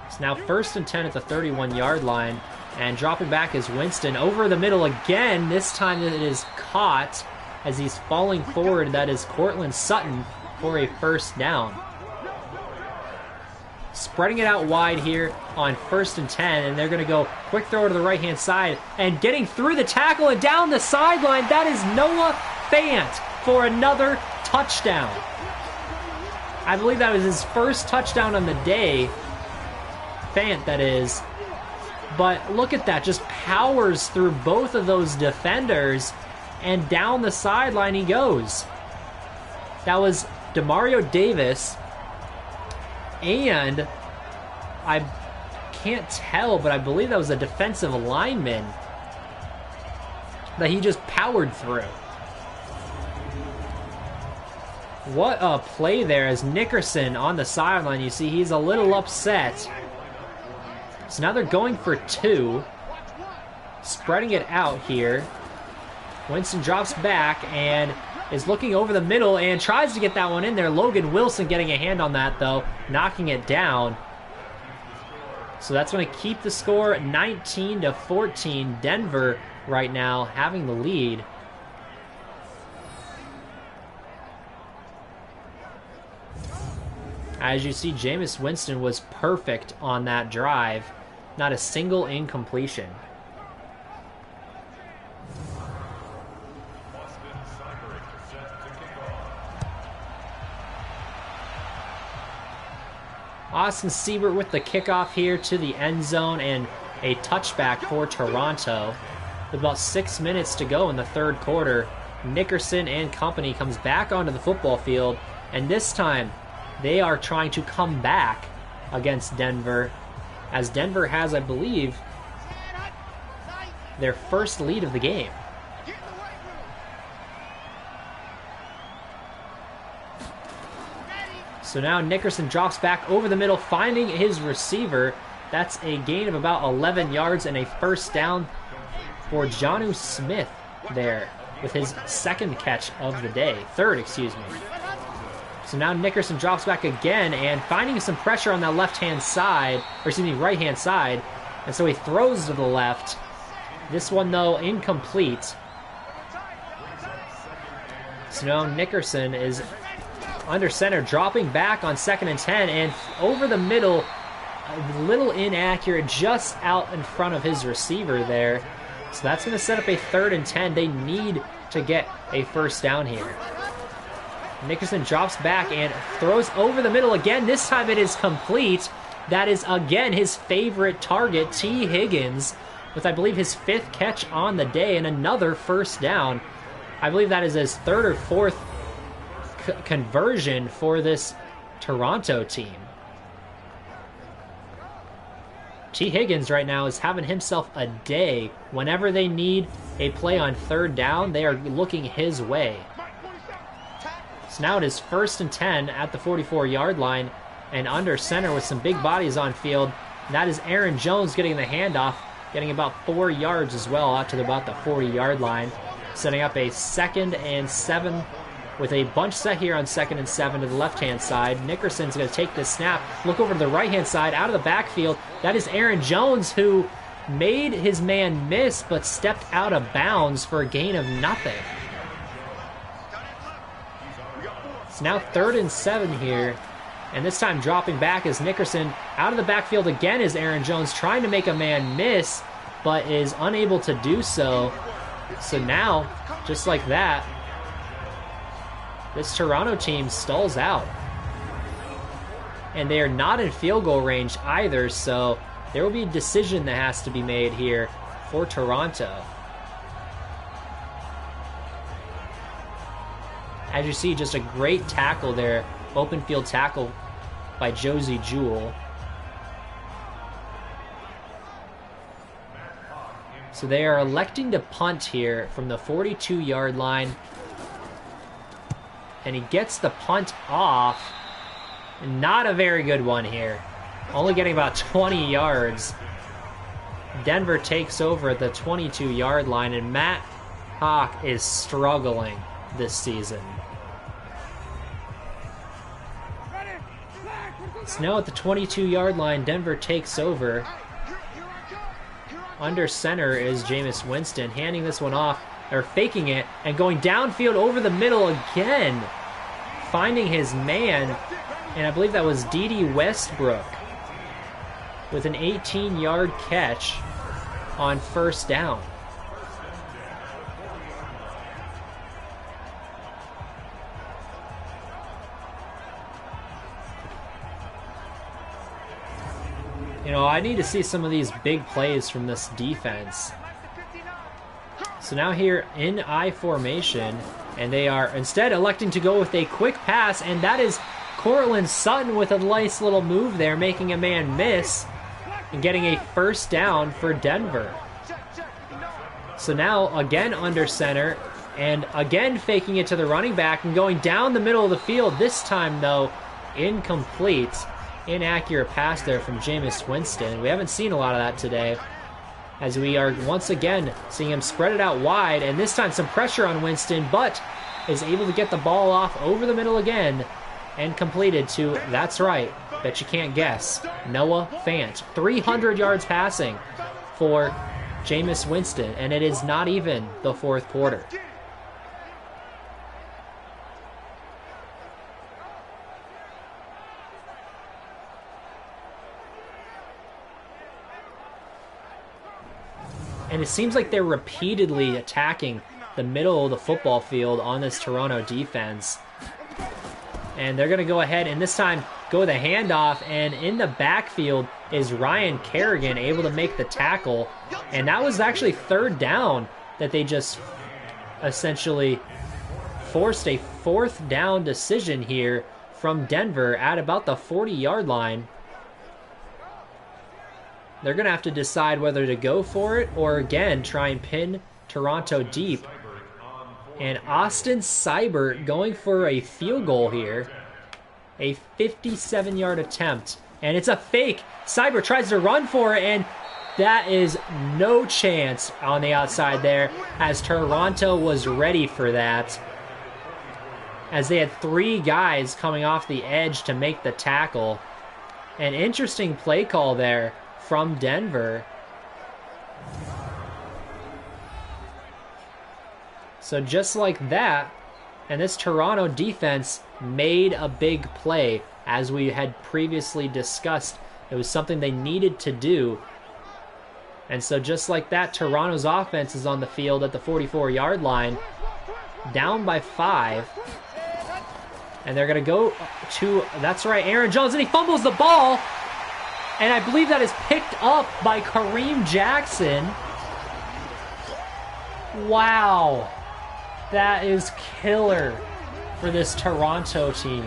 It's now 1st and 10 at the 31-yard line, and dropping back is Winston over the middle again. This time it is caught as he's falling forward. That is Cortland Sutton for a 1st down. Spreading it out wide here on 1st and 10, and they're going to go quick throw to the right-hand side, and getting through the tackle and down the sideline, that is Noah Fant for another touchdown. I believe that was his first touchdown on the day. Fant, that is. But look at that, just powers through both of those defenders, and down the sideline he goes. That was Demario Davis, and I can't tell, but I believe that was a defensive lineman that he just powered through. What a play there as Nickerson on the sideline. You see he's a little upset. So now they're going for 2. Spreading it out here. Winston drops back and is looking over the middle and tries to get that one in there. Logan Wilson getting a hand on that, though, knocking it down. So that's going to keep the score 19-14. Denver right now having the lead. As you see, Jameis Winston was perfect on that drive. Not a single incompletion. Austin Siebert with the kickoff here to the end zone and a touchback for Toronto. With about 6 minutes to go in the 3rd quarter, Nickerson and company comes back onto the football field, and this time they are trying to come back against Denver, as Denver has, I believe, their first lead of the game. So now Nickerson drops back over the middle, finding his receiver. That's a gain of about 11 yards and a 1st down for Jonnu Smith there with his 2nd catch of the day. 3rd, excuse me. So now Nickerson drops back again and finding some pressure on that left-hand side, or excuse me, right-hand side. And so he throws to the left. This one, though, incomplete. So now Nickerson is under center, dropping back on 2nd and 10, and over the middle, a little inaccurate, just out in front of his receiver there. So that's going to set up a 3rd and 10. They need to get a 1st down here. Nickerson drops back and throws over the middle again. This time it is complete. That is, again, his favorite target, T. Higgins, with, I believe, his 5th catch on the day and another 1st down. I believe that is his 3rd or 4th conversion for this Toronto team. T. Higgins right now is having himself a day. Whenever they need a play on 3rd down, they are looking his way. So now it is 1st and 10 at the 44-yard line and under center with some big bodies on field. And that is Aaron Jones getting the handoff, getting about 4 yards as well out to about the 40-yard line, setting up a 2nd and 7 with a bunch set here on 2nd and 7 to the left-hand side. Nickerson's going to take this snap, look over to the right-hand side, out of the backfield. That is Aaron Jones, who made his man miss, but stepped out of bounds for a gain of nothing. It's now 3rd and 7 here. And this time dropping back is Nickerson. Out of the backfield again is Aaron Jones, trying to make a man miss, but is unable to do so. So now, just like that, this Toronto team stalls out. And they are not in field goal range either, so there will be a decision that has to be made here for Toronto. As you see, just a great tackle there. Open field tackle by Josie Jewell. So they are electing to punt here from the 42-yard line. And he gets the punt off. Not a very good one here. Only getting about 20 yards. Denver takes over at the 22-yard line, and Matt Hawk is struggling this season. It's now at the 22-yard line. Denver takes over. Under center is Jameis Winston, handing this one off, or faking it, and going downfield over the middle again. Finding his man, and I believe that was Dede Westbrook, with an 18-yard catch on 1st down. You know, I need to see some of these big plays from this defense. So now here in I formation, and they are instead electing to go with a quick pass, and that is Cortland Sutton with a nice little move there, making a man miss and getting a 1st down for Denver. So now again under center, and again faking it to the running back and going down the middle of the field. This time though, incomplete. Inaccurate pass there from Jameis Winston. We haven't seen a lot of that today, as we are once again seeing him spread it out wide, and this time some pressure on Winston, but is able to get the ball off over the middle again and completed to, that's right, bet you can't guess, Noah Fant. 300 yards passing for Jameis Winston, and it is not even the 4th quarter. And it seems like they're repeatedly attacking the middle of the football field on this Toronto defense. And they're going to go ahead and this time go the handoff. And in the backfield is Ryan Kerrigan able to make the tackle. And that was actually 3rd down that they just essentially forced a 4th down decision here from Denver at about the 40-yard line. They're going to have to decide whether to go for it or, again, try and pin Toronto deep. And Austin Seibert going for a field goal here. A 57-yard attempt. And it's a fake. Seibert tries to run for it, and that is no chance on the outside there, as Toronto was ready for that, as they had 3 guys coming off the edge to make the tackle. An interesting play call there from Denver. So just like that, and this Toronto defense made a big play, as we had previously discussed. It was something they needed to do. And so just like that, Toronto's offense is on the field at the 44-yard line, down by 5. And they're going to go to, that's right, Aaron Jones, and he fumbles the ball. And I believe that is picked up by Kareem Jackson. Wow. That is killer for this Toronto team,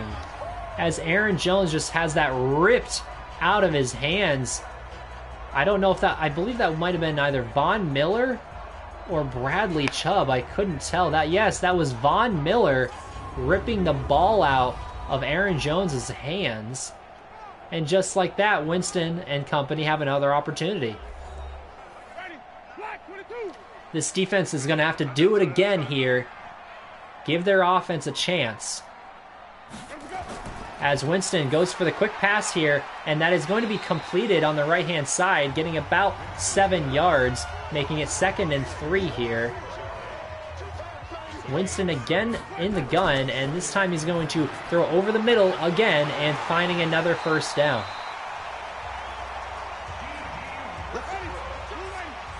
as Aaron Jones just has that ripped out of his hands. I don't know if that, I believe that might have been either Von Miller or Bradley Chubb. I couldn't tell that. Yes, that was Von Miller ripping the ball out of Aaron Jones's hands. And just like that, Winston and company have another opportunity. This defense is going to have to do it again here. Give their offense a chance. as Winston goes for the quick pass here, and that is going to be completed on the right-hand side, getting about 7 yards, making it 2nd and 3 here. Winston again in the gun, and this time he's going to throw over the middle again and finding another first down.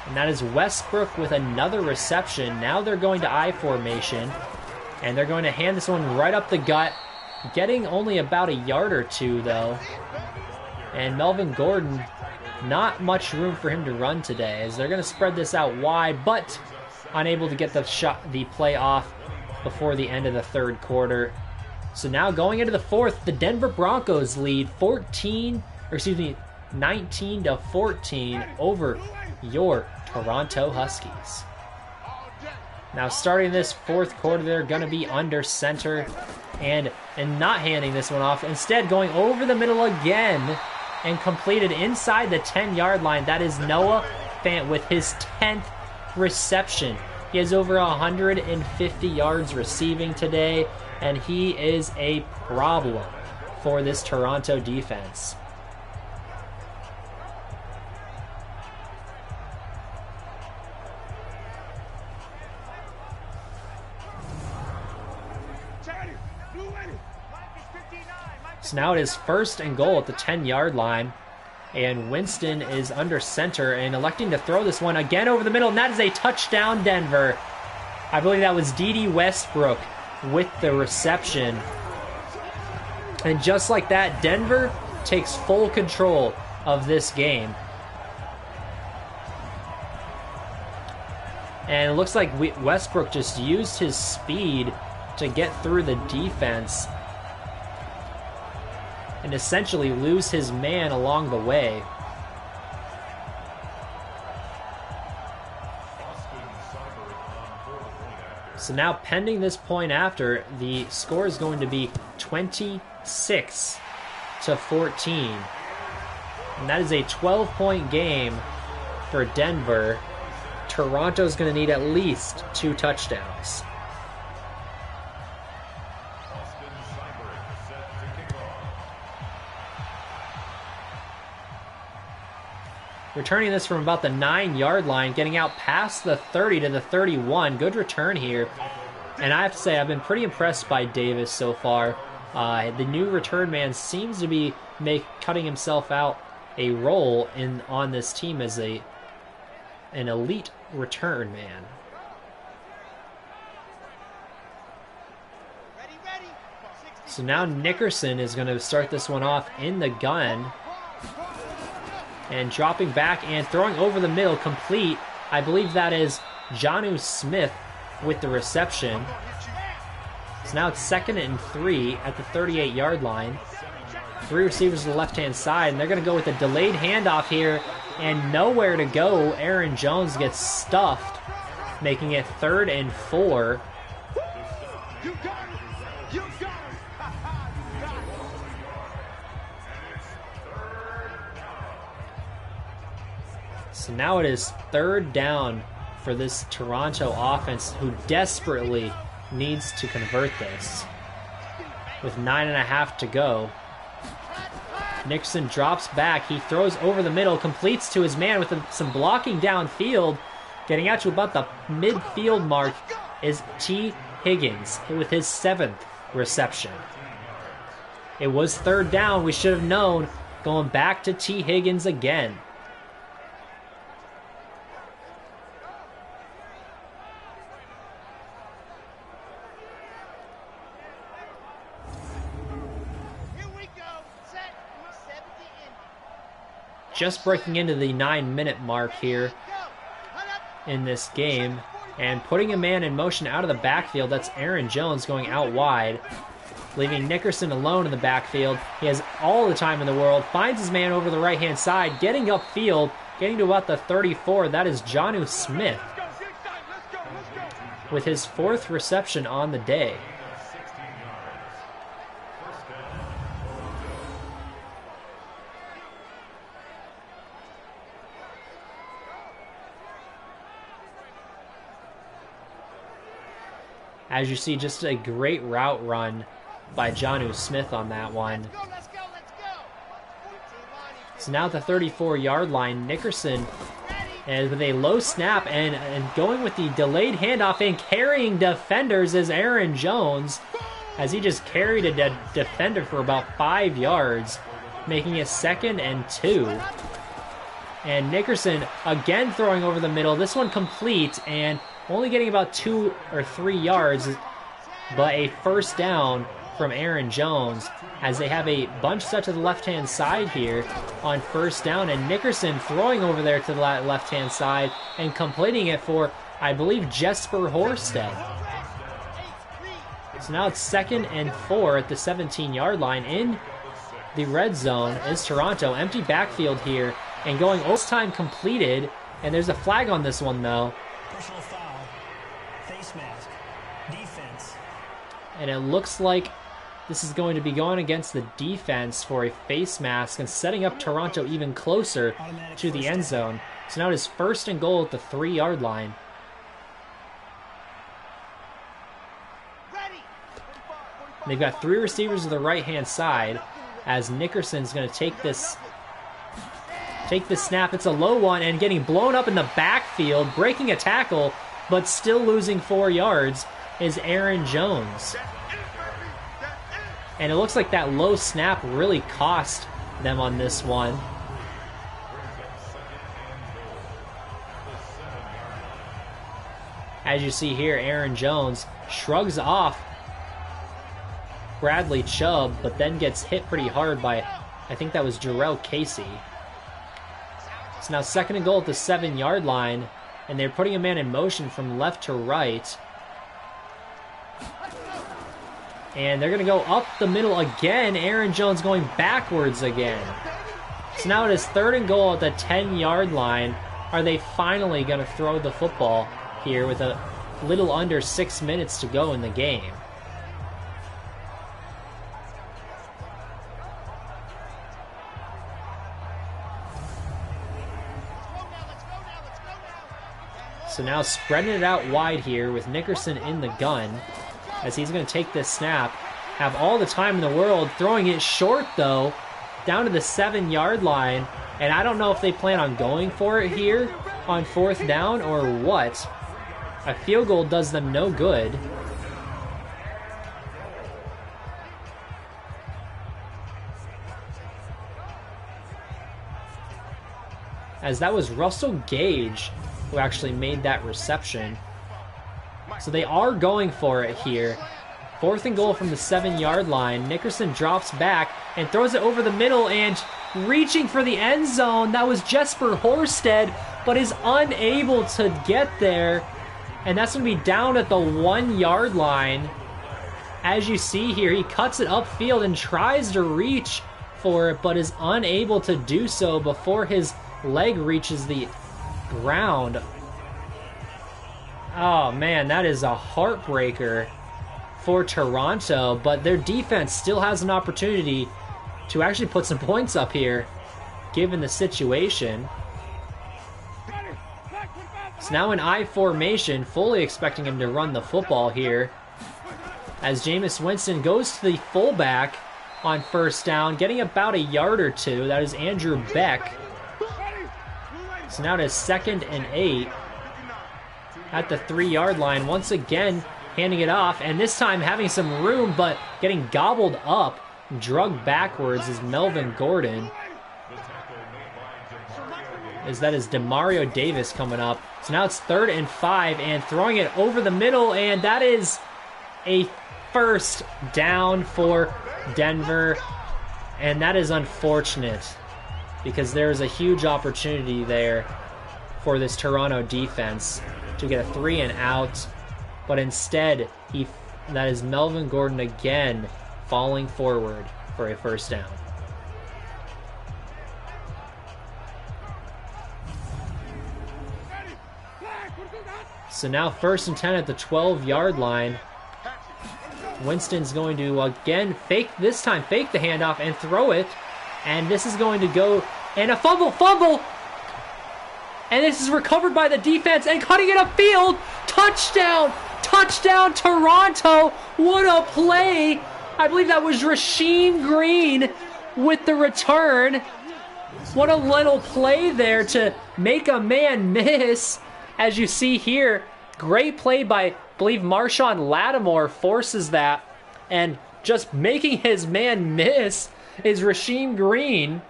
And that is Westbrook with another reception. Now they're going to I formation, and they're going to hand this one right up the gut, getting only about a yard or two, though. And Melvin Gordon, not much room for him to run today, as they're going to spread this out wide, but unable to get the play off before the end of the 3rd quarter. So now going into the 4th, the Denver Broncos lead 19 to 14 over your Toronto Huskies. Now starting this 4th quarter, they're going to be under center and not handing this one off. Instead, going over the middle again and completed inside the 10-yard line. That is Noah Fant with his 10th reception. He has over 150 yards receiving today, and he is a problem for this Toronto defense. So now it is 1st and goal at the 10-yard line, and Winston is under center and electing to throw this one again over the middle, and that is a touchdown, Denver. I believe that was D.D. Westbrook with the reception. And just like that, Denver takes full control of this game. And it looks like Westbrook just used his speed to get through the defense and essentially lose his man along the way. So now, pending this point after, the score is going to be 26 to 14. And that is a 12-point game for Denver. Toronto's going to need at least 2 touchdowns. Returning this from about the 9-yard line, getting out past the 30 to the 31. Good return here. And I have to say, I've been pretty impressed by Davis so far. The new return man seems to be cutting himself out a role on this team as an elite return man. So now Nickerson is going to start this one off in the gun. And dropping back and throwing over the middle, complete. I believe that is Jonnu Smith with the reception. So now it's 2nd and 3 at the 38-yard line. 3 receivers to the left-hand side, and they're going to go with a delayed handoff here, and nowhere to go. Aaron Jones gets stuffed, making it 3rd and 4. So now it is 3rd down for this Toronto offense, who desperately needs to convert this. With 9.5 to go. Nixon drops back. He throws over the middle, completes to his man with some blocking downfield. Getting out to about the midfield mark is T. Higgins with his 7th reception. It was 3rd down. We should have known. Going back to T. Higgins again. Just breaking into the 9-minute mark here in this game, and putting a man in motion out of the backfield. That's Aaron Jones going out wide, leaving Nickerson alone in the backfield. He has all the time in the world, finds his man over the right-hand side, getting upfield, getting to about the 34. That is Jonnu Smith with his 4th reception on the day. As you see, just a great route run by Jonnu Smith on that one. So now at the 34-yard line, Nickerson, and with a low snap and going with the delayed handoff and carrying defenders is Aaron Jones, as he just carried a defender for about 5 yards, making it 2nd and 2. And Nickerson again throwing over the middle. This one complete and only getting about 2 or 3 yards, but a first down from Aaron Jones, as they have a bunch set to the left-hand side here on first down, and Nickerson throwing over there to the left-hand side and completing it for, I believe, Jesper Horsted. So now it's 2nd and 4 at the 17-yard line. In the red zone is Toronto. Empty backfield here and going overtime completed, and there's a flag on this one though. Personal foul, face mask, defense. And it looks like this is going to be going against the defense for a face mask and setting up Toronto even closer to the end zone. So now it is 1st and goal at the 3-yard line. They've got 3 receivers to the right-hand side, as Nickerson's going to take this snap. It's a low one and getting blown up in the backfield, breaking a tackle, but still losing 4 yards is Aaron Jones. And it looks like that low snap really cost them on this one. As you see here, Aaron Jones shrugs off Bradley Chubb, but then gets hit pretty hard by, I think that was Jarrell Casey. It's now 2nd and goal at the 7-yard line, and they're putting a man in motion from left to right. And they're going to go up the middle again. Aaron Jones going backwards again. So now it is 3rd and goal at the 10-yard line. Are they finally going to throw the football here with a little under 6 minutes to go in the game? So now spreading it out wide here with Nickerson in the gun, as he's going to take this snap, have all the time in the world, throwing it short though, down to the 7-yard line, and I don't know if they plan on going for it here on 4th down or what. A field goal does them no good. As that was Russell Gage who actually made that reception. So they are going for it here. 4th and goal from the 7-yard line. Nickerson drops back and throws it over the middle and reaching for the end zone. That was Jesper Horsted, but is unable to get there. And that's going to be down at the 1-yard line. As you see here, he cuts it upfield and tries to reach for it, but is unable to do so before his leg reaches the ground. Oh man, that is a heartbreaker for Toronto, but their defense still has an opportunity to actually put some points up here, given the situation. It's now in I formation, fully expecting him to run the football here, as Jameis Winston goes to the fullback on 1st down, getting about a yard or 2. That is Andrew Beck. So now it is 2nd and 8 at the 3-yard line. Once again, handing it off, and this time having some room, but getting gobbled up, drugged backwards is Melvin Gordon. As that is Demario Davis coming up. So now it's 3rd and 5, and throwing it over the middle, and that is a first down for Denver. And that is unfortunate, because there is a huge opportunity there for this Toronto defense to get a 3 and out, but instead that is Melvin Gordon again falling forward for a first down. So now 1st and 10 at the 12-yard line. Winston's going to again fake the handoff and throw it. And this is going to go, and a fumble! And this is recovered by the defense and cutting it upfield. Touchdown! Touchdown, Toronto! What a play I believe that was Rasheem Green with the return. What a little play there to make a man miss. As you see here, great play by, I believe, Marshawn Lattimore forces that. And just making his man miss is Rasheem Green.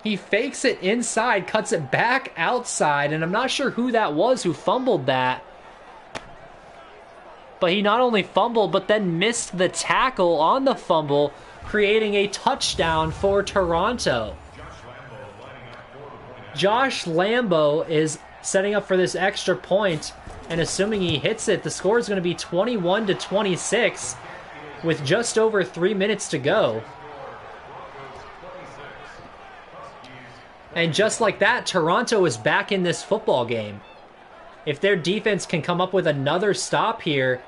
He fakes it inside, cuts it back outside, and I'm not sure who that was who fumbled that. But he not only fumbled, but then missed the tackle on the fumble, creating a touchdown for Toronto. Josh Lambo is setting up for this extra point, and assuming he hits it, the score is going to be 21-26 with just over 3 minutes to go. And just like that, Toronto is back in this football game. If their defense can come up with another stop here,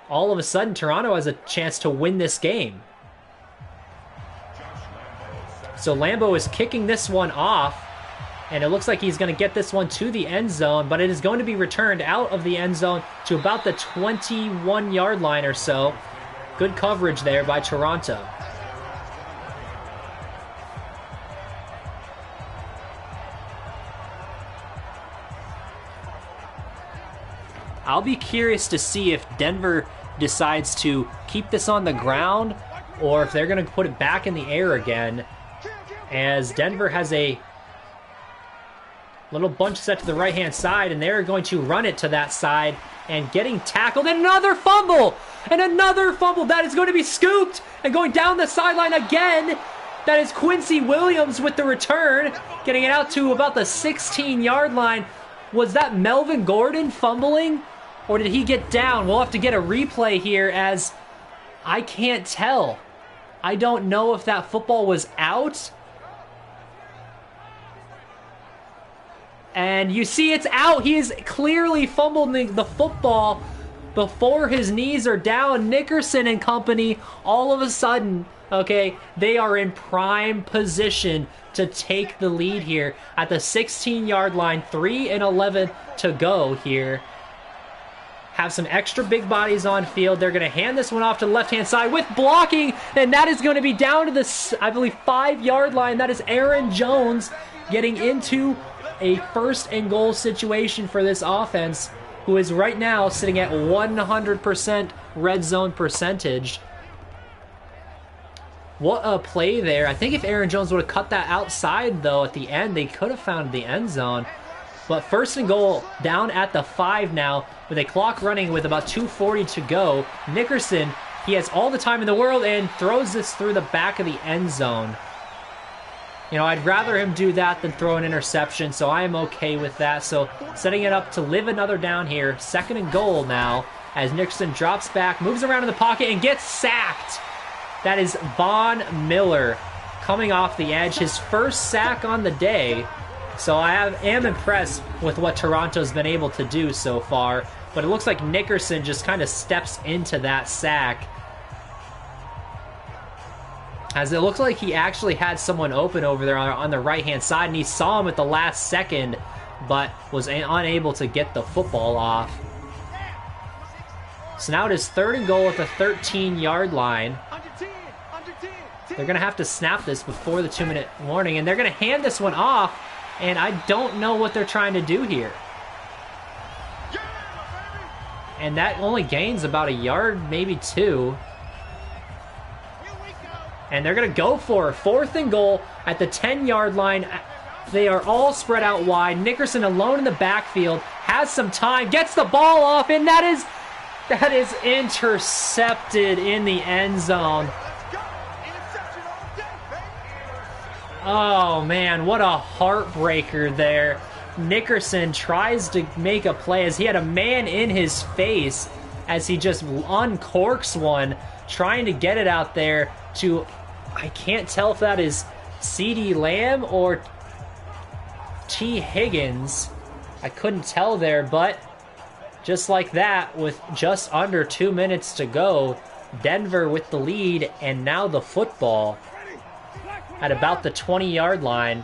all of a sudden Toronto has a chance to win this game. So Lambo is kicking this one off, and it looks like he's going to get this one to the end zone, but it is going to be returned out of the end zone to about the 21-yard line or so. Good coverage there by Toronto. I'll be curious to see if Denver decides to keep this on the ground or if they're going to put it back in the air again, as Denver has a little bunch set to the right-hand side, and they're going to run it to that side and getting tackled. And another fumble! And another fumble! That is going to be scooped and going down the sideline again. That is Quincy Williams with the return, getting it out to about the 16-yard line. Was that Melvin Gordon fumbling? Or did he get down? We'll have to get a replay here, as I can't tell. I don't know if that football was out. And you see it's out. He is clearly fumbling the football before his knees are down. Nickerson and company, all of a sudden, okay, they are in prime position to take the lead here at the 16-yard line. 3:11 to go here. Have some extra big bodies on field. They're going to hand this one off to the left-hand side with blocking, and that is going to be down to the, I believe, 5-yard line. That is Aaron Jones getting into a first and goal situation for this offense, who is right now sitting at 100% red zone percentage. What a play there. I think if Aaron Jones would have cut that outside, though, at the end, they could have found the end zone. But first and goal down at the 5 now, with a clock running with about 2:40 to go. Nickerson, he has all the time in the world and throws this through the back of the end zone. You know, I'd rather him do that than throw an interception, so I am okay with that. So setting it up to live another down here. Second and goal now, as Nickerson drops back, moves around in the pocket, and gets sacked. That is Von Miller coming off the edge, his first sack on the day. So I am impressed with what Toronto's been able to do so far. But it looks like Nickerson just kind of steps into that sack, as it looks like he actually had someone open over there on the right-hand side, and he saw him at the last second, but was unable to get the football off. So now it is third and goal at the 13-yard line. They're going to have to snap this before the 2-minute warning, and they're going to hand this one off, and I don't know what they're trying to do here. And that only gains about a yard, maybe 2. And they're going to go for it. Fourth and goal at the 10-yard line. They are all spread out wide. Nickerson alone in the backfield. Has some time. Gets the ball off. And that is intercepted in the end zone. Oh, man. What a heartbreaker there. Nickerson tries to make a play as he had a man in his face as he just uncorks one, trying to get it out there to, I can't tell if that is CeeDee Lamb or T. Higgins. I couldn't tell there, but just like that, with just under 2 minutes to go, Denver with the lead, and now the football at about the 20-yard line.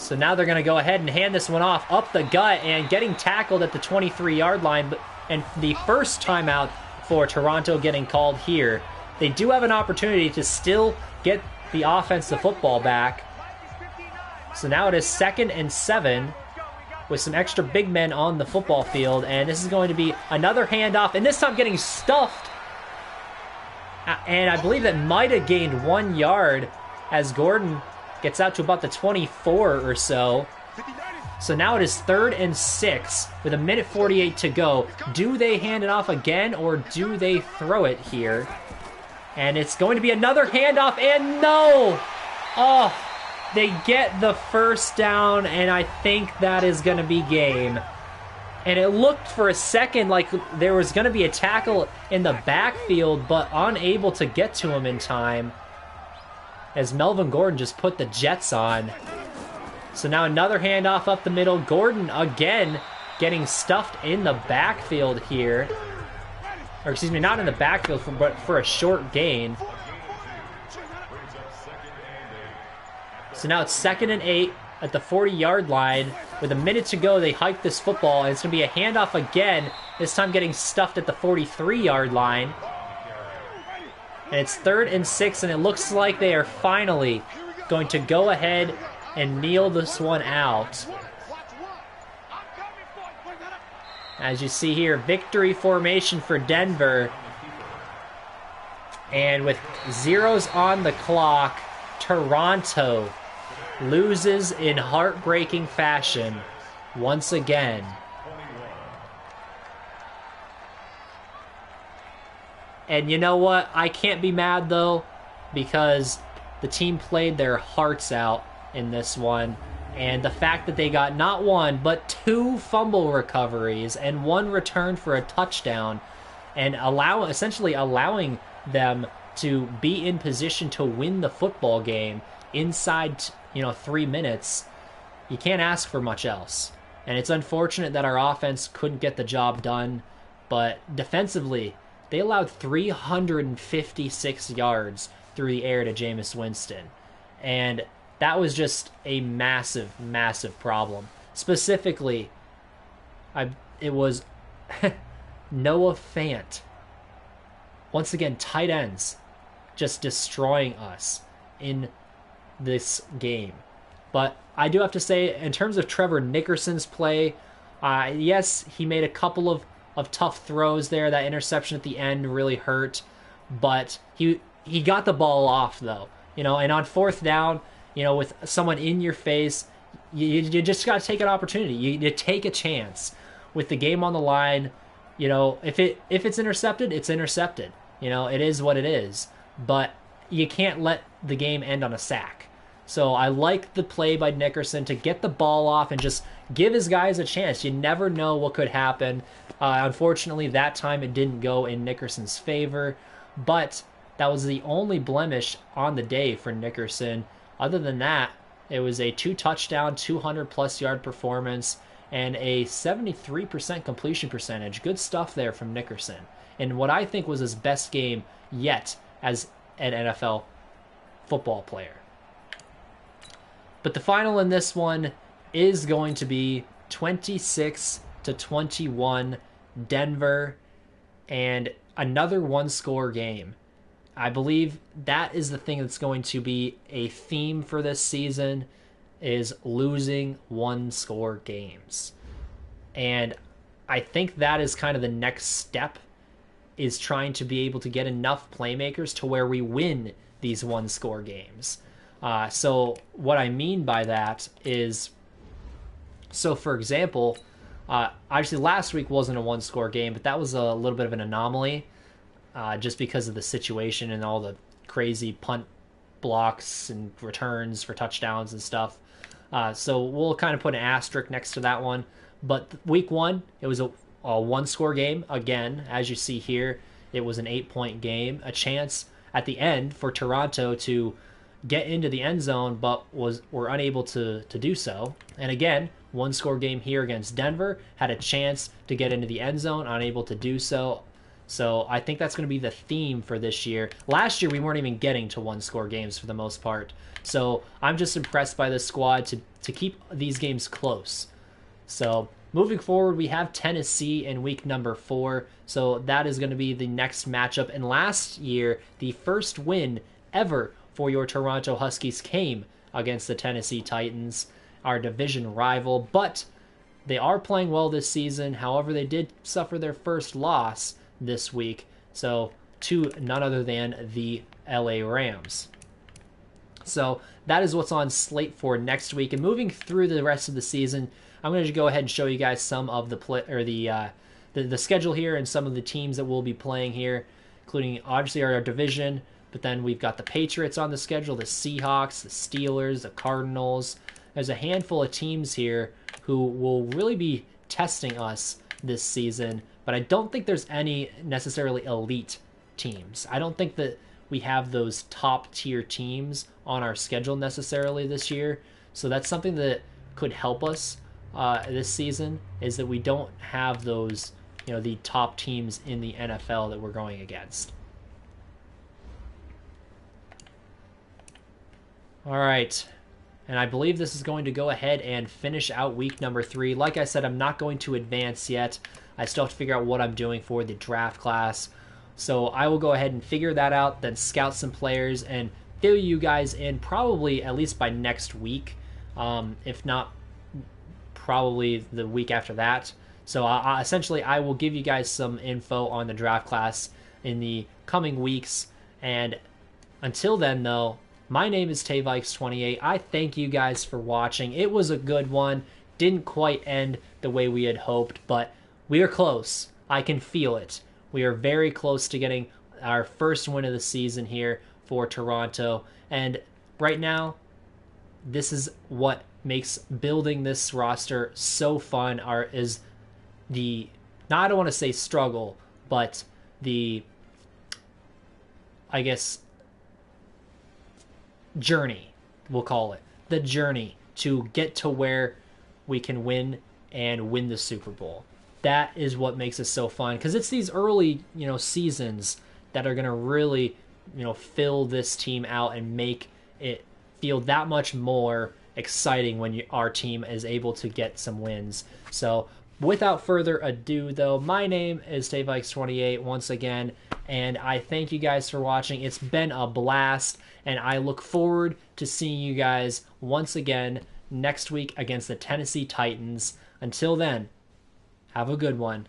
So now they're going to go ahead and hand this one off up the gut, and getting tackled at the 23-yard line, but And the first timeout for Toronto getting called here, they do have an opportunity to still get the offense the football back. So now it is 2nd and 7 with some extra big men on the football field. And this is going to be another handoff, and this time getting stuffed. And I believe that might have gained 1 yard as Gordon gets out to about the 24 or so. So now it is 3rd and 6 with 1:48 to go. Do they hand it off again, or do they throw it here? And it's going to be another handoff, and no! Oh, they get the first down, and I think that is going to be game. And it looked for a second like there was going to be a tackle in the backfield, but unable to get to him in time, as Melvin Gordon just put the Jets on. So now another handoff up the middle. Gordon again getting stuffed in the backfield here. Or excuse me, not in the backfield, but for a short gain. So now it's 2nd and 8 at the 40-yard line. With a minute to go, they hike this football, and it's going to be a handoff again, this time getting stuffed at the 43-yard line. And it's 3rd and 6, and it looks like they are finally going to go ahead and kneel this one out. As you see here, victory formation for Denver. And with zeros on the clock, Toronto loses in heartbreaking fashion once again. And you know what? I can't be mad though, because the team played their hearts out in this one. And the fact that they got not 1, but 2 fumble recoveries and 1 return for a touchdown, and essentially allowing them to be in position to win the football game inside 3 minutes, you can't ask for much else. And it's unfortunate that our offense couldn't get the job done, but defensively, they allowed 356 yards through the air to Jameis Winston. And that was just a massive, massive problem. Specifically, it was Noah Fant. Once again, tight ends just destroying us in this game. But I do have to say, in terms of Trevor Nickerson's play, yes, he made a couple of tough throws there. That interception at the end really hurt, but he got the ball off though. And on 4th down, with someone in your face, you just got to take an opportunity. You take a chance with the game on the line. If it's intercepted, it's intercepted. It is what it is. But you can't let the game end on a sack. So I like the play by Nickerson to get the ball off and just give his guys a chance. You never know what could happen. Unfortunately, that time it didn't go in Nickerson's favor. But that was the only blemish on the day for Nickerson. Other than that, it was a 2-touchdown, 200-plus yard performance, and a 73% completion percentage. Good stuff there from Nickerson. And what I think was his best game yet as an NFL football player. But the final in this one is going to be 26-21 Denver, and another 1-score game. I believe that is the thing that's going to be a theme for this season, is losing 1-score games. And I think that is kind of the next step, is trying to be able to get enough playmakers to where we win these 1-score games. So what I mean by that is, so for example, obviously last week wasn't a 1-score game, but that was a little bit of an anomaly. Just because of the situation and all the crazy punt blocks and returns for touchdowns and stuff. So we'll kind of put an asterisk next to that one. But week 1, it was a 1-score game. Again, as you see here, it was an 8-point game. A chance at the end for Toronto to get into the end zone, but were unable to do so. And again, 1-score game here against Denver. Had a chance to get into the end zone, unable to do so. So I think that's going to be the theme for this year. Last year, we weren't even getting to 1-score games for the most part. So I'm just impressed by this squad to keep these games close. So moving forward, we have Tennessee in week number 4. So that is going to be the next matchup. And last year, the first win ever for your Toronto Huskies came against the Tennessee Titans, our division rival. But they are playing well this season. However, they did suffer their first loss this week. So to none other than the LA Rams. So that is what's on slate for next week. And moving through the rest of the season, I'm going to go ahead and show you guys some of the schedule here and some of the teams that we'll be playing here, including obviously our division. But then we've got the Patriots on the schedule, the Seahawks, the Steelers, the Cardinals. There's a handful of teams here who will really be testing us this season. But I don't think there's any necessarily elite teams. I don't think that we have those top tier teams on our schedule necessarily this year. So that's something that could help us this season, is that we don't have those, the top teams in the NFL that we're going against. All right. And I believe this is going to go ahead and finish out week number 3. Like I said, I'm not going to advance yet. I still have to figure out what I'm doing for the draft class. So I will go ahead and figure that out, then scout some players and fill you guys in probably at least by next week. If not, probably the week after that. So essentially, I will give you guys some info on the draft class in the coming weeks. And until then, though, my name is Tayvikes28. I thank you guys for watching. It was a good one. Didn't quite end the way we had hoped, but we are close. I can feel it. We are very close to getting our first win of the season here for Toronto. And right now, this is what makes building this roster so fun. Is the, now I don't want to say struggle, but the, I guess, journey, we'll call it. The journey to get to where we can win and win the Super Bowl. That is what makes it so fun, because it's these early, seasons that are going to really, fill this team out and make it feel that much more exciting when our team is able to get some wins. So without further ado, though, my name is Tayvikes28 once again, and I thank you guys for watching. It's been a blast, and I look forward to seeing you guys once again next week against the Tennessee Titans. Until then, have a good one.